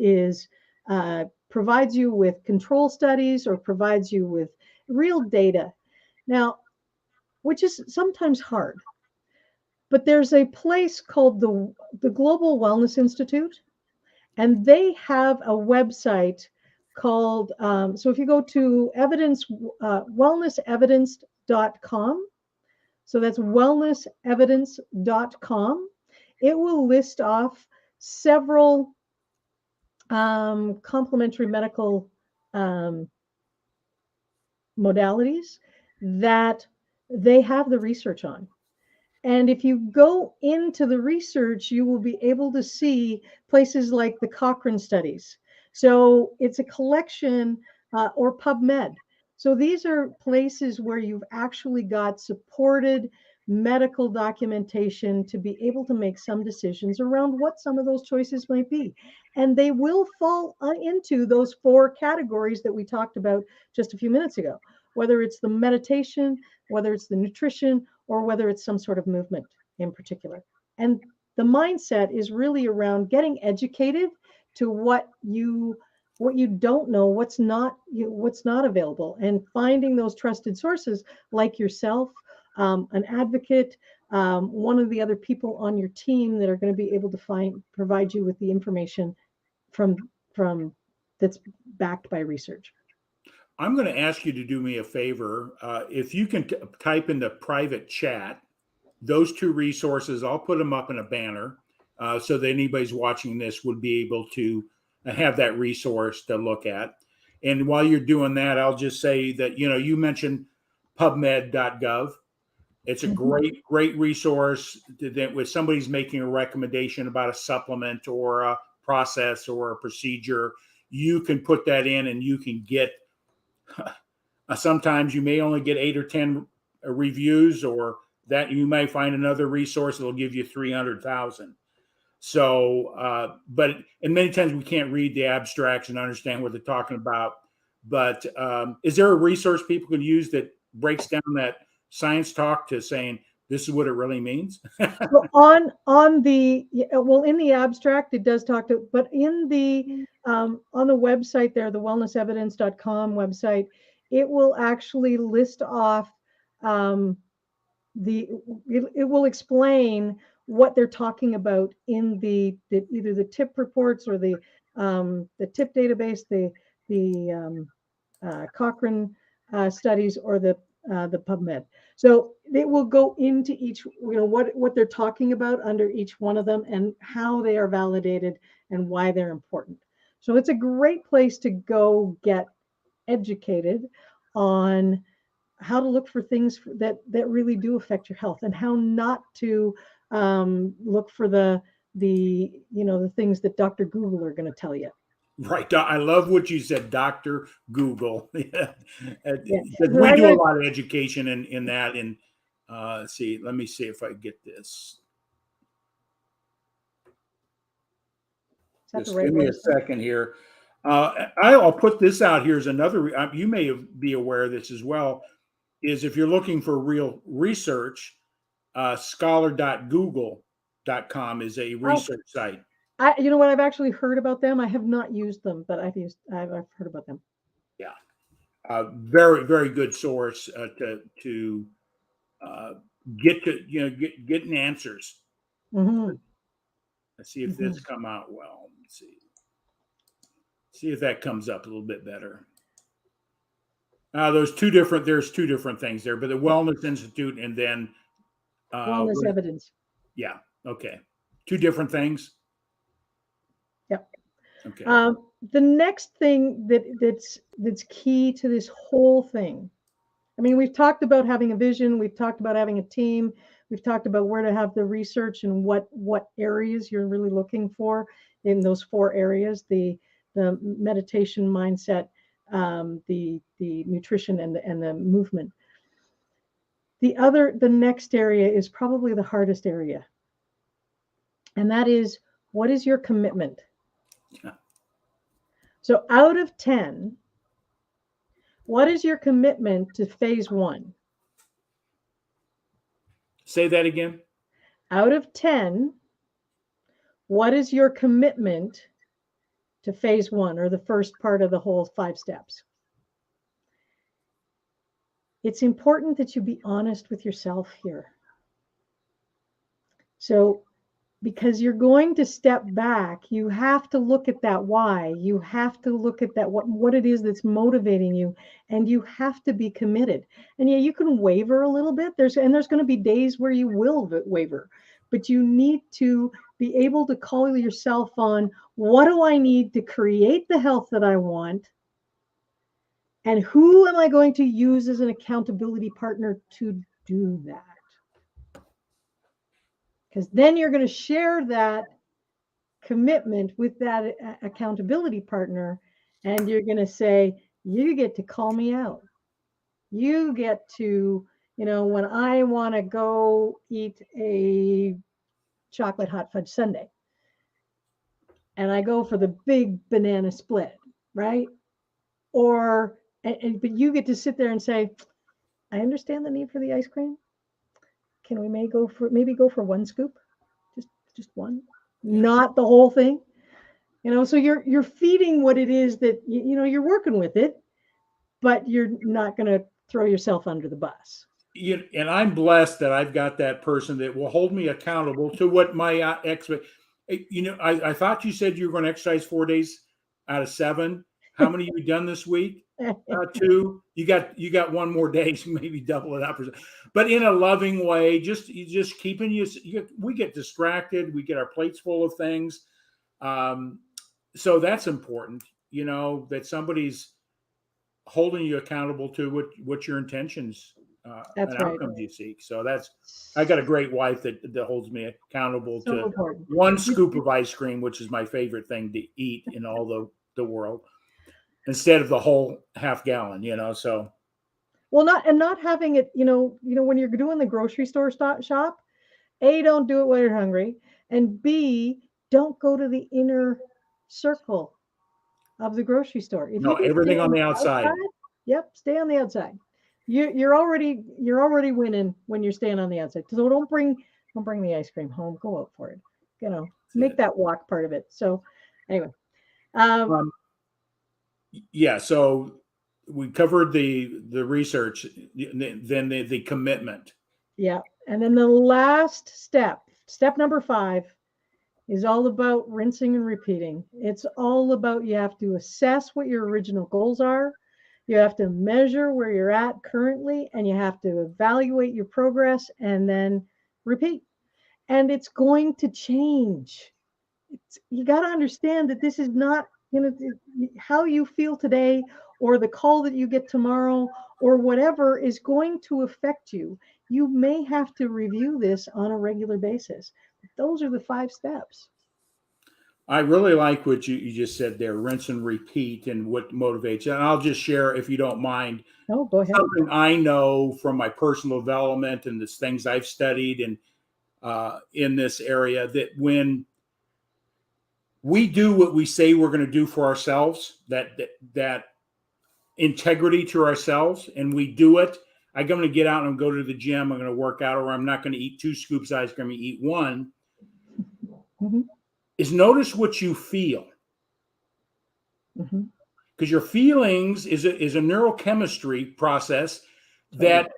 provides you with control studies or provides you with real data. Now, which is sometimes hard, but there's a place called the Global Wellness Institute, and they have a website called, so if you go to wellnessevidence.com, so that's wellnessevidence.com, it will list off several complementary medical modalities that they have the research on. And if you go into the research, you will be able to see places like the Cochrane studies. So it's a collection, or PubMed. So these are places where you've actually got supported medical documentation to be able to make some decisions around what some of those choices might be. And they will fall into those 4 categories that we talked about just a few minutes ago, whether it's the meditation, whether it's the nutrition, or whether it's some sort of movement in particular. And the mindset is really around getting educated to what you don't know, what's not available, and finding those trusted sources like yourself, an advocate, one of the other people on your team that are going to be able to provide you with the information from that's backed by research. I'm going to ask you to do me a favor. If you can type in the private chat those 2 resources, I'll put them up in a banner so that anybody's watching this would be able to have that resource to look at. And while you're doing that, I'll just say that, you mentioned pubmed.gov. It's a great resource that if somebody's making a recommendation about a supplement or a process or a procedure, you can put that in and you can get sometimes you may only get 8 or 10 reviews, or that you may find another resource that'll give you 300,000. So, and many times we can't read the abstracts and understand what they're talking about. But is there a resource people can use that breaks down that science talk to saying this is what it really means? Well, in the abstract it does talk to, but in the on the website there, the wellnessevidence.com website, it will actually list off it will explain what they're talking about in either the tip reports or the tip database, the Cochrane studies, or the PubMed. So it will go into each, what they're talking about under each one of them and how they are validated and why they're important. So it's a great place to go get educated on how to look for things that really do affect your health, and how not to look for the things that Dr. Google are going to tell you. Right. I love what you said, Dr. Google. Because Yeah. we do a lot of education in that. And let me see if I get this. Just give me a second here. I'll put this out here as another, you may be aware of this as well, is if you're looking for real research, scholar.google.com is a research site. You know what? I've actually heard about them. I have not used them, but I've heard about them. Yeah. Very, very good source to get getting answers. Mm-hmm. Let's see if this come out well. Let's see if that comes up a little bit better. There's two different things there, but the Wellness Institute and then Wellness Evidence. Yeah. Okay. 2 different things. Yep. Okay. The next thing that's key to this whole thing. I mean, we've talked about having a vision. We've talked about having a team. We've talked about where to have the research and what areas you're really looking for in those 4 areas: the meditation, mindset, the nutrition, and the movement. The next area is probably the hardest area, and that is, what is your commitment? Yeah. So out of 10, what is your commitment to phase 1? Say that again. Out of 10, what is your commitment to phase 1, or the first part of the whole 5 steps? It's important that you be honest with yourself here. So because you're going to step back. You have to look at that why. You have to look at that what it is that's motivating you, and you have to be committed. And yeah, you can waver a little bit. There's going to be days where you will waver, but you need to be able to call yourself on, what do I need to create the health that I want? And who am I going to use as an accountability partner to do that? Because then you're going to share that commitment with that accountability partner, and you're going to say, you get to call me out. You get to, when I want to go eat a chocolate hot fudge sundae and I go for the big banana split, right? Or, but you get to sit there and say, I understand the need for the ice cream. Can we maybe go for one scoop? Just one, not the whole thing. So you're feeding what it is that you're working with it, but you're not going to throw yourself under the bus. And I'm blessed that I've got that person that will hold me accountable to what my expect. I thought you said you were going to exercise 4 days out of 7. How many have you done this week? 2. You got one more day, so maybe double it up. But in a loving way, just keeping you. We get distracted. We get our plates full of things. So that's important. That somebody's holding you accountable to what your intentions and outcomes you seek. So I got a great wife that holds me accountable to important. One scoop of ice cream, which is my favorite thing to eat in all the world, instead of the whole half gallon, so. Well, not having it, when you're doing the grocery store shop, A, don't do it while you're hungry. And B, don't go to the inner circle of the grocery store. If no, everything on the outside. Yep, stay on the outside. You're already winning when you're staying on the outside. So don't bring the ice cream home. Go out for it. Make that walk part of it. So anyway, yeah. So we covered the research, then the commitment. Yeah, and then the last step number 5, is all about rinsing and repeating. It's all about, you have to assess what your original goals are. You have to measure where you're at currently, and you have to evaluate your progress and then repeat. And it's going to change. You got to understand that this is not, how you feel today or the call that you get tomorrow or whatever is going to affect you. You may have to review this on a regular basis. Those are the 5 steps. I really like what you just said there, rinse and repeat, and what motivates you. And I'll just share, if you don't mind, go ahead. Something I know from my personal development and the things I've studied and in this area, that when we do what we say we're going to do for ourselves, that integrity to ourselves, and we do it. I'm going to get out and go to the gym. I'm going to work out, or I'm not going to eat 2 scoops of ice cream. I'm going to eat 1. Mm-hmm. Is notice what you feel, because your feelings is a neurochemistry process that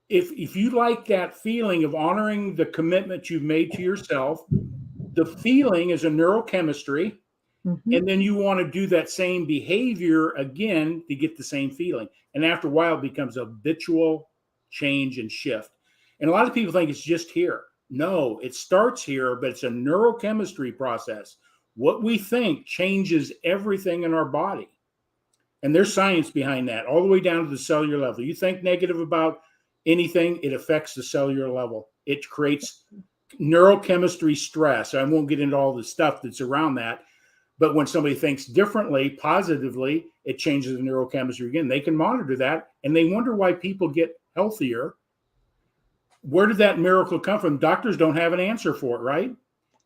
if you like that feeling of honoring the commitment you've made to yourself, the feeling is a neurochemistry, and then you want to do that same behavior again to get the same feeling, and after a while it becomes a habitual change and shift. And a lot of people think it's just here. No, it starts here, but it's a neurochemistry process. What we think changes everything in our body. And there's science behind that, all the way down to the cellular level. You think negative about anything, it affects the cellular level. It creates neurochemistry stress. I won't get into all the stuff that's around that. But when somebody thinks differently, positively, it changes the neurochemistry again. They can monitor that, and they wonder why people get healthier. Where did that miracle come from? Doctors don't have an answer for it, right?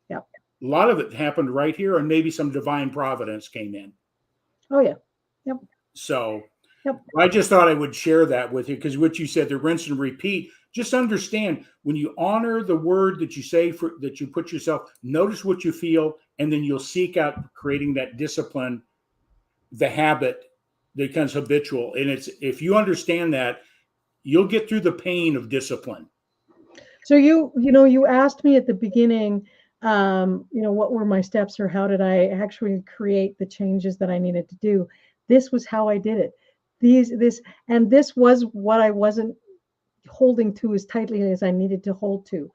Yep. A lot of it happened right here, and maybe some divine providence came in. Oh, yeah. Yep. So I just thought I would share that with you, because what you said, the rinse and repeat, just understand, when you honor the word that you say, that you put yourself, notice what you feel, and then you'll seek out creating that discipline, the habit that becomes habitual. And if you understand that, you'll get through the pain of discipline. So you asked me at the beginning, what were my steps, or how did I actually create the changes that I needed to do? This was how I did it. This was what I wasn't holding to as tightly as I needed to hold to,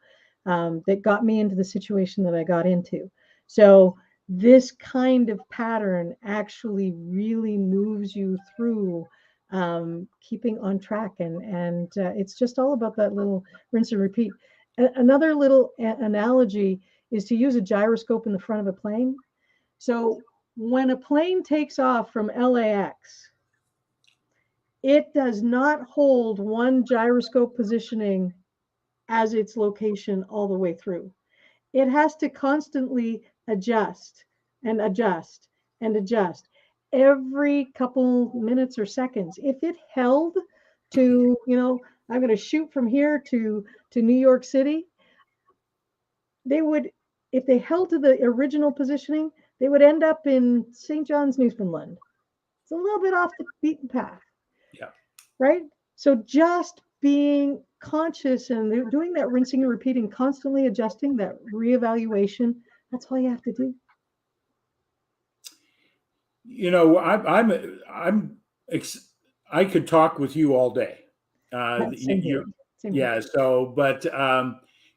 that got me into the situation that I got into. So this kind of pattern actually really moves you through, keeping on track, and it's just all about that little rinse and repeat. Another little analogy is to use a gyroscope in the front of a plane. So when a plane takes off from LAX, it does not hold one gyroscope positioning as its location all the way through. It has to constantly adjust and adjust and adjust every couple minutes or seconds. If it held to, I'm going to shoot from here to New York City, they would, if they held to the original positioning, they would end up in St. John's, Newfoundland. It's a little bit off the beaten path. Yeah. Right? So just being conscious and doing that rinsing and repeating, constantly adjusting, that reevaluation, that's all you have to do. I could talk with you all day. Same here. Same Yeah. here. So, but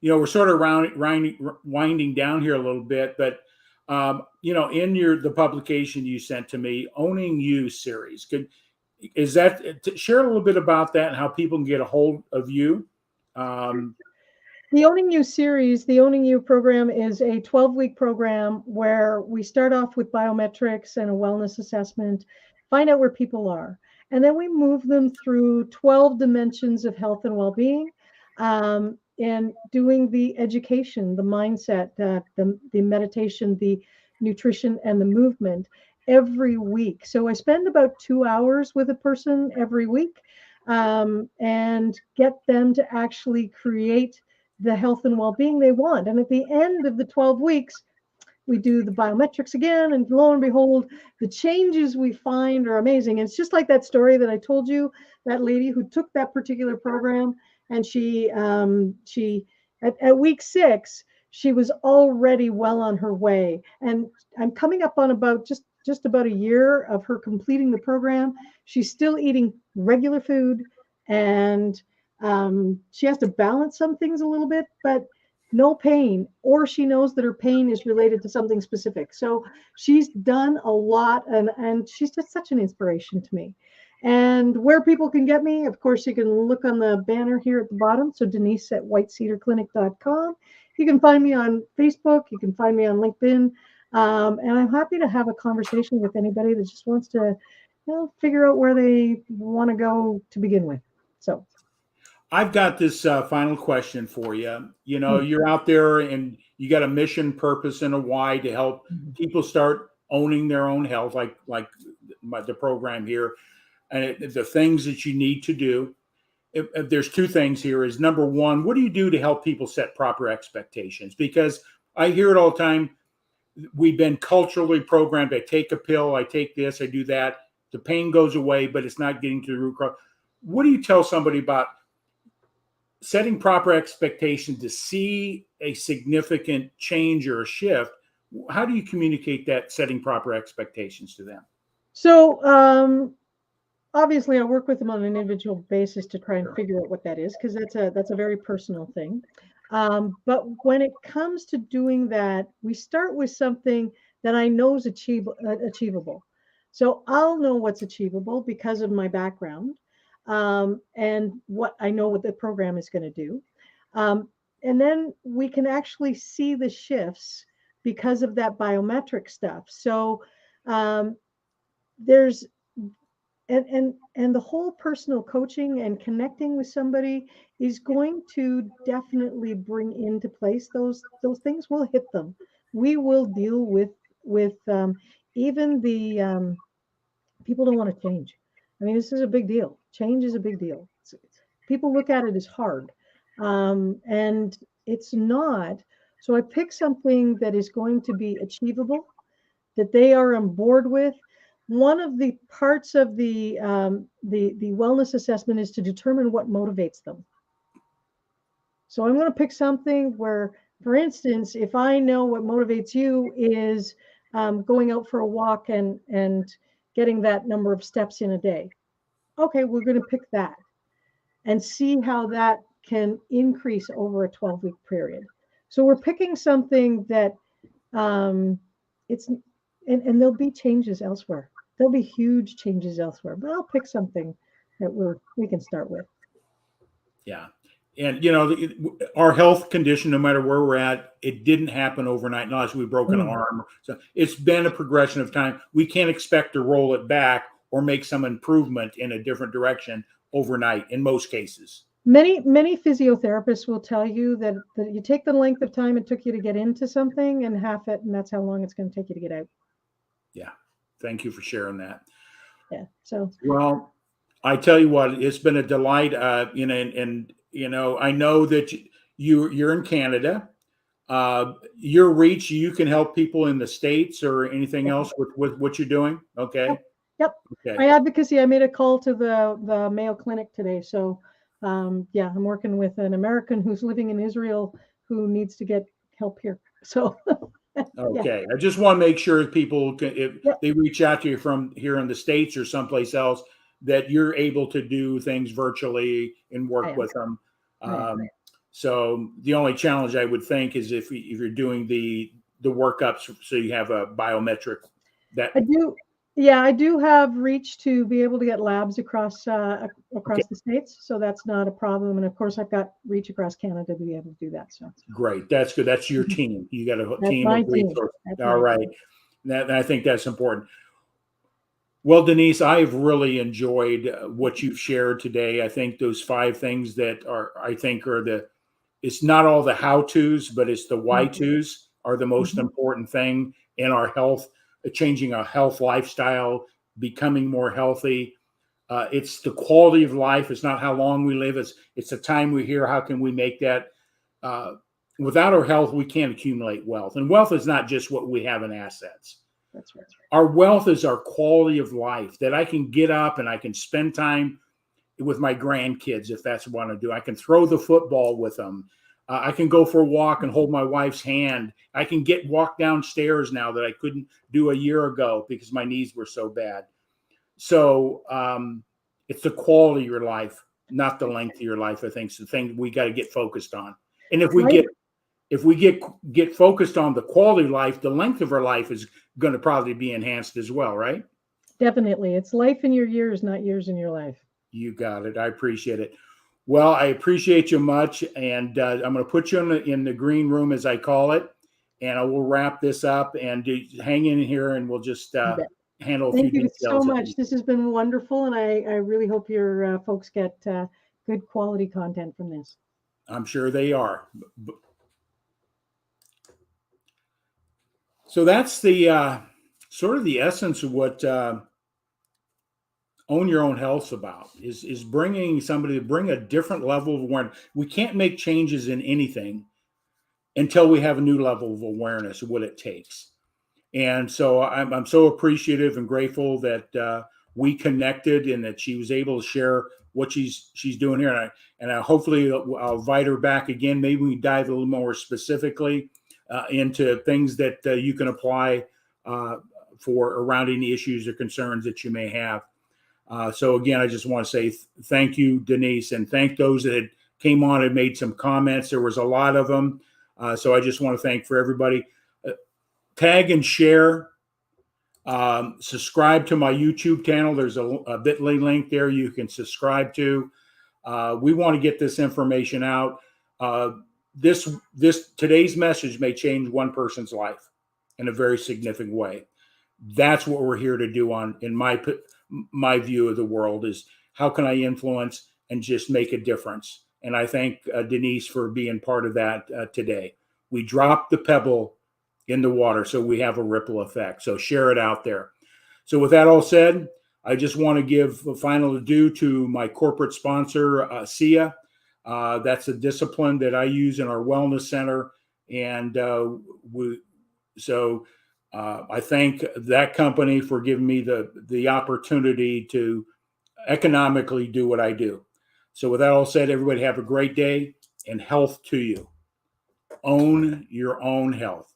we're sort of winding down here a little bit, but in the publication you sent to me, Owning You series, share a little bit about that and how people can get a hold of you? The Owning You series, the Owning You program, is a 12-week program where we start off with biometrics and a wellness assessment, find out where people are, and then we move them through 12 dimensions of health and well-being, and doing the education, the mindset, the meditation, the nutrition, and the movement every week. So I spend about 2 hours with a person every week, and get them to actually create the health and well-being they want. And at the end of the 12 weeks, we do the biometrics again, and lo and behold, the changes we find are amazing. And it's just like that story that I told you, that lady who took that particular program, and she at week 6, she was already well on her way. And I'm coming up on about just about a year of her completing the program. She's still eating regular food, and she has to balance some things a little bit, but no pain, or she knows that her pain is related to something specific. So she's done a lot, and she's just such an inspiration to me. And where people can get me, of course, you can look on the banner here at the bottom. So Denise at whitecedarclinic.com. You can find me on Facebook. You can find me on LinkedIn. And I'm happy to have a conversation with anybody that just wants to figure out where they want to go to begin with. So I've got this final question for you. You're out there and you got a mission, purpose, and a why to help people start owning their own health, like the program here, and the things that you need to do. If there's 2 things here. Is number one, what do you do to help people set proper expectations? Because I hear it all the time. We've been culturally programmed. I take a pill, I take this, I do that. The pain goes away, but it's not getting to the root cause. What do you tell somebody about setting proper expectations to see a significant change or a shift? How do you communicate that, setting proper expectations to them? So obviously I work with them on an individual basis to try and figure out what that is, because that's a very personal thing. But when it comes to doing that, we start with something that I know is achievable. So I'll know what's achievable because of my background, and what I know what the program is going to do. And then we can actually see the shifts because of that biometric stuff. So there's and the whole personal coaching and connecting with somebody is going to definitely bring into place those things. We'll hit them. We will deal with even the people don't want to change. I mean, this is a big deal. Change is a big deal. People look at it as hard, and it's not. So I pick something that is going to be achievable, that they are on board with. One of the parts of the wellness assessment is to determine what motivates them. So I'm going to pick something where For instance, if I know what motivates you is going out for a walk and getting that number of steps in a day, okay, we're going to pick that and see how that can increase over a 12-week period. So we're picking something that it's and there'll be changes elsewhere. There'll be huge changes elsewhere, but I'll pick something that we can start with. Yeah. And, our health condition, no matter where we're at, it didn't happen overnight, unless we broke an arm. So it's been a progression of time. We can't expect to roll it back or make some improvement in a different direction overnight in most cases. Many physiotherapists will tell you that you take the length of time it took you to get into something and half it, and that's how long it's going to take you to get out. Yeah. Thank you for sharing that. Yeah. So, well, I tell you what, it's been a delight. And I know that you're in Canada. Your reach, you can help people in the States or anything else with what you're doing. Okay. Yep. Okay. My advocacy, I made a call to the Mayo Clinic today. So, yeah, I'm working with an American who's living in Israel who needs to get help here. So, okay. I just want to make sure people, if yep. they reach out to you from here in the States or someplace else, that you're able to do things virtually and work with them. So the only challenge I would think is if you're doing the workups, so you have a biometric. That I do. Yeah, I do have reach to be able to get labs across the states, so that's not a problem. And of course, I've got reach across Canada to be able to do that. So great, that's good. That's your team. You got a team of resources. All right, that I think that's important. Well, Denise, I've really enjoyed what you've shared today. I think those 5 things that it's not all the how-tos, but it's the why-tos are the most important thing in our health, changing our health lifestyle, becoming more healthy. It's the quality of life. It's not how long we live. It's the time we're here. How can we make that? Without our health, we can't accumulate wealth. And wealth is not just what we have in assets. That's right. Our wealth is our quality of life, that I can get up and I can spend time with my grandkids if that's what I want to do. I can throw the football with them. I can go for a walk and hold my wife's hand. I can walk downstairs now that I couldn't do a year ago because my knees were so bad. So it's the quality of your life, not the length of your life. I think it's the thing we got to get focused on. And if we get focused on the quality of life, the length of our life is going to probably be enhanced as well, right? Definitely. It's life in your years, not years in your life. You got it. I appreciate it. Well, I appreciate you much. And I'm going to put you in the green room, as I call it. And I will wrap this up and hang in here and we'll just handle a few details. Thank you so much. This has been wonderful. And I really hope your folks get good quality content from this. I'm sure they are. So that's the sort of the essence of what Own Your Own Health's about, is bringing somebody to bring a different level of awareness. We can't make changes in anything until we have a new level of awareness of what it takes. And so I'm so appreciative and grateful that we connected and that she was able to share what she's doing here. And I hopefully I'll invite her back again. Maybe we dive a little more specifically into things that you can apply for around any issues or concerns that you may have. So again, I just want to say thank you, Denise, and thank those that had came on and made some comments. There was a lot of them. So I just want to thank for everybody. Tag and share. Subscribe to my YouTube channel. There's a bit.ly link there you can subscribe to. We want to get this information out. Today's message may change one person's life in a very significant way. That's what we're here to do in my view of the world, is how can I influence and just make a difference. And I thank Denise for being part of that today. We dropped the pebble in the water, so we have a ripple effect. So share it out there. So with that all said, I just want to give a final adieu to my corporate sponsor, SIA. That's a discipline that I use in our wellness center. And I thank that company for giving me the opportunity to economically do what I do. So with that all said, everybody have a great day and health to you. own your own health.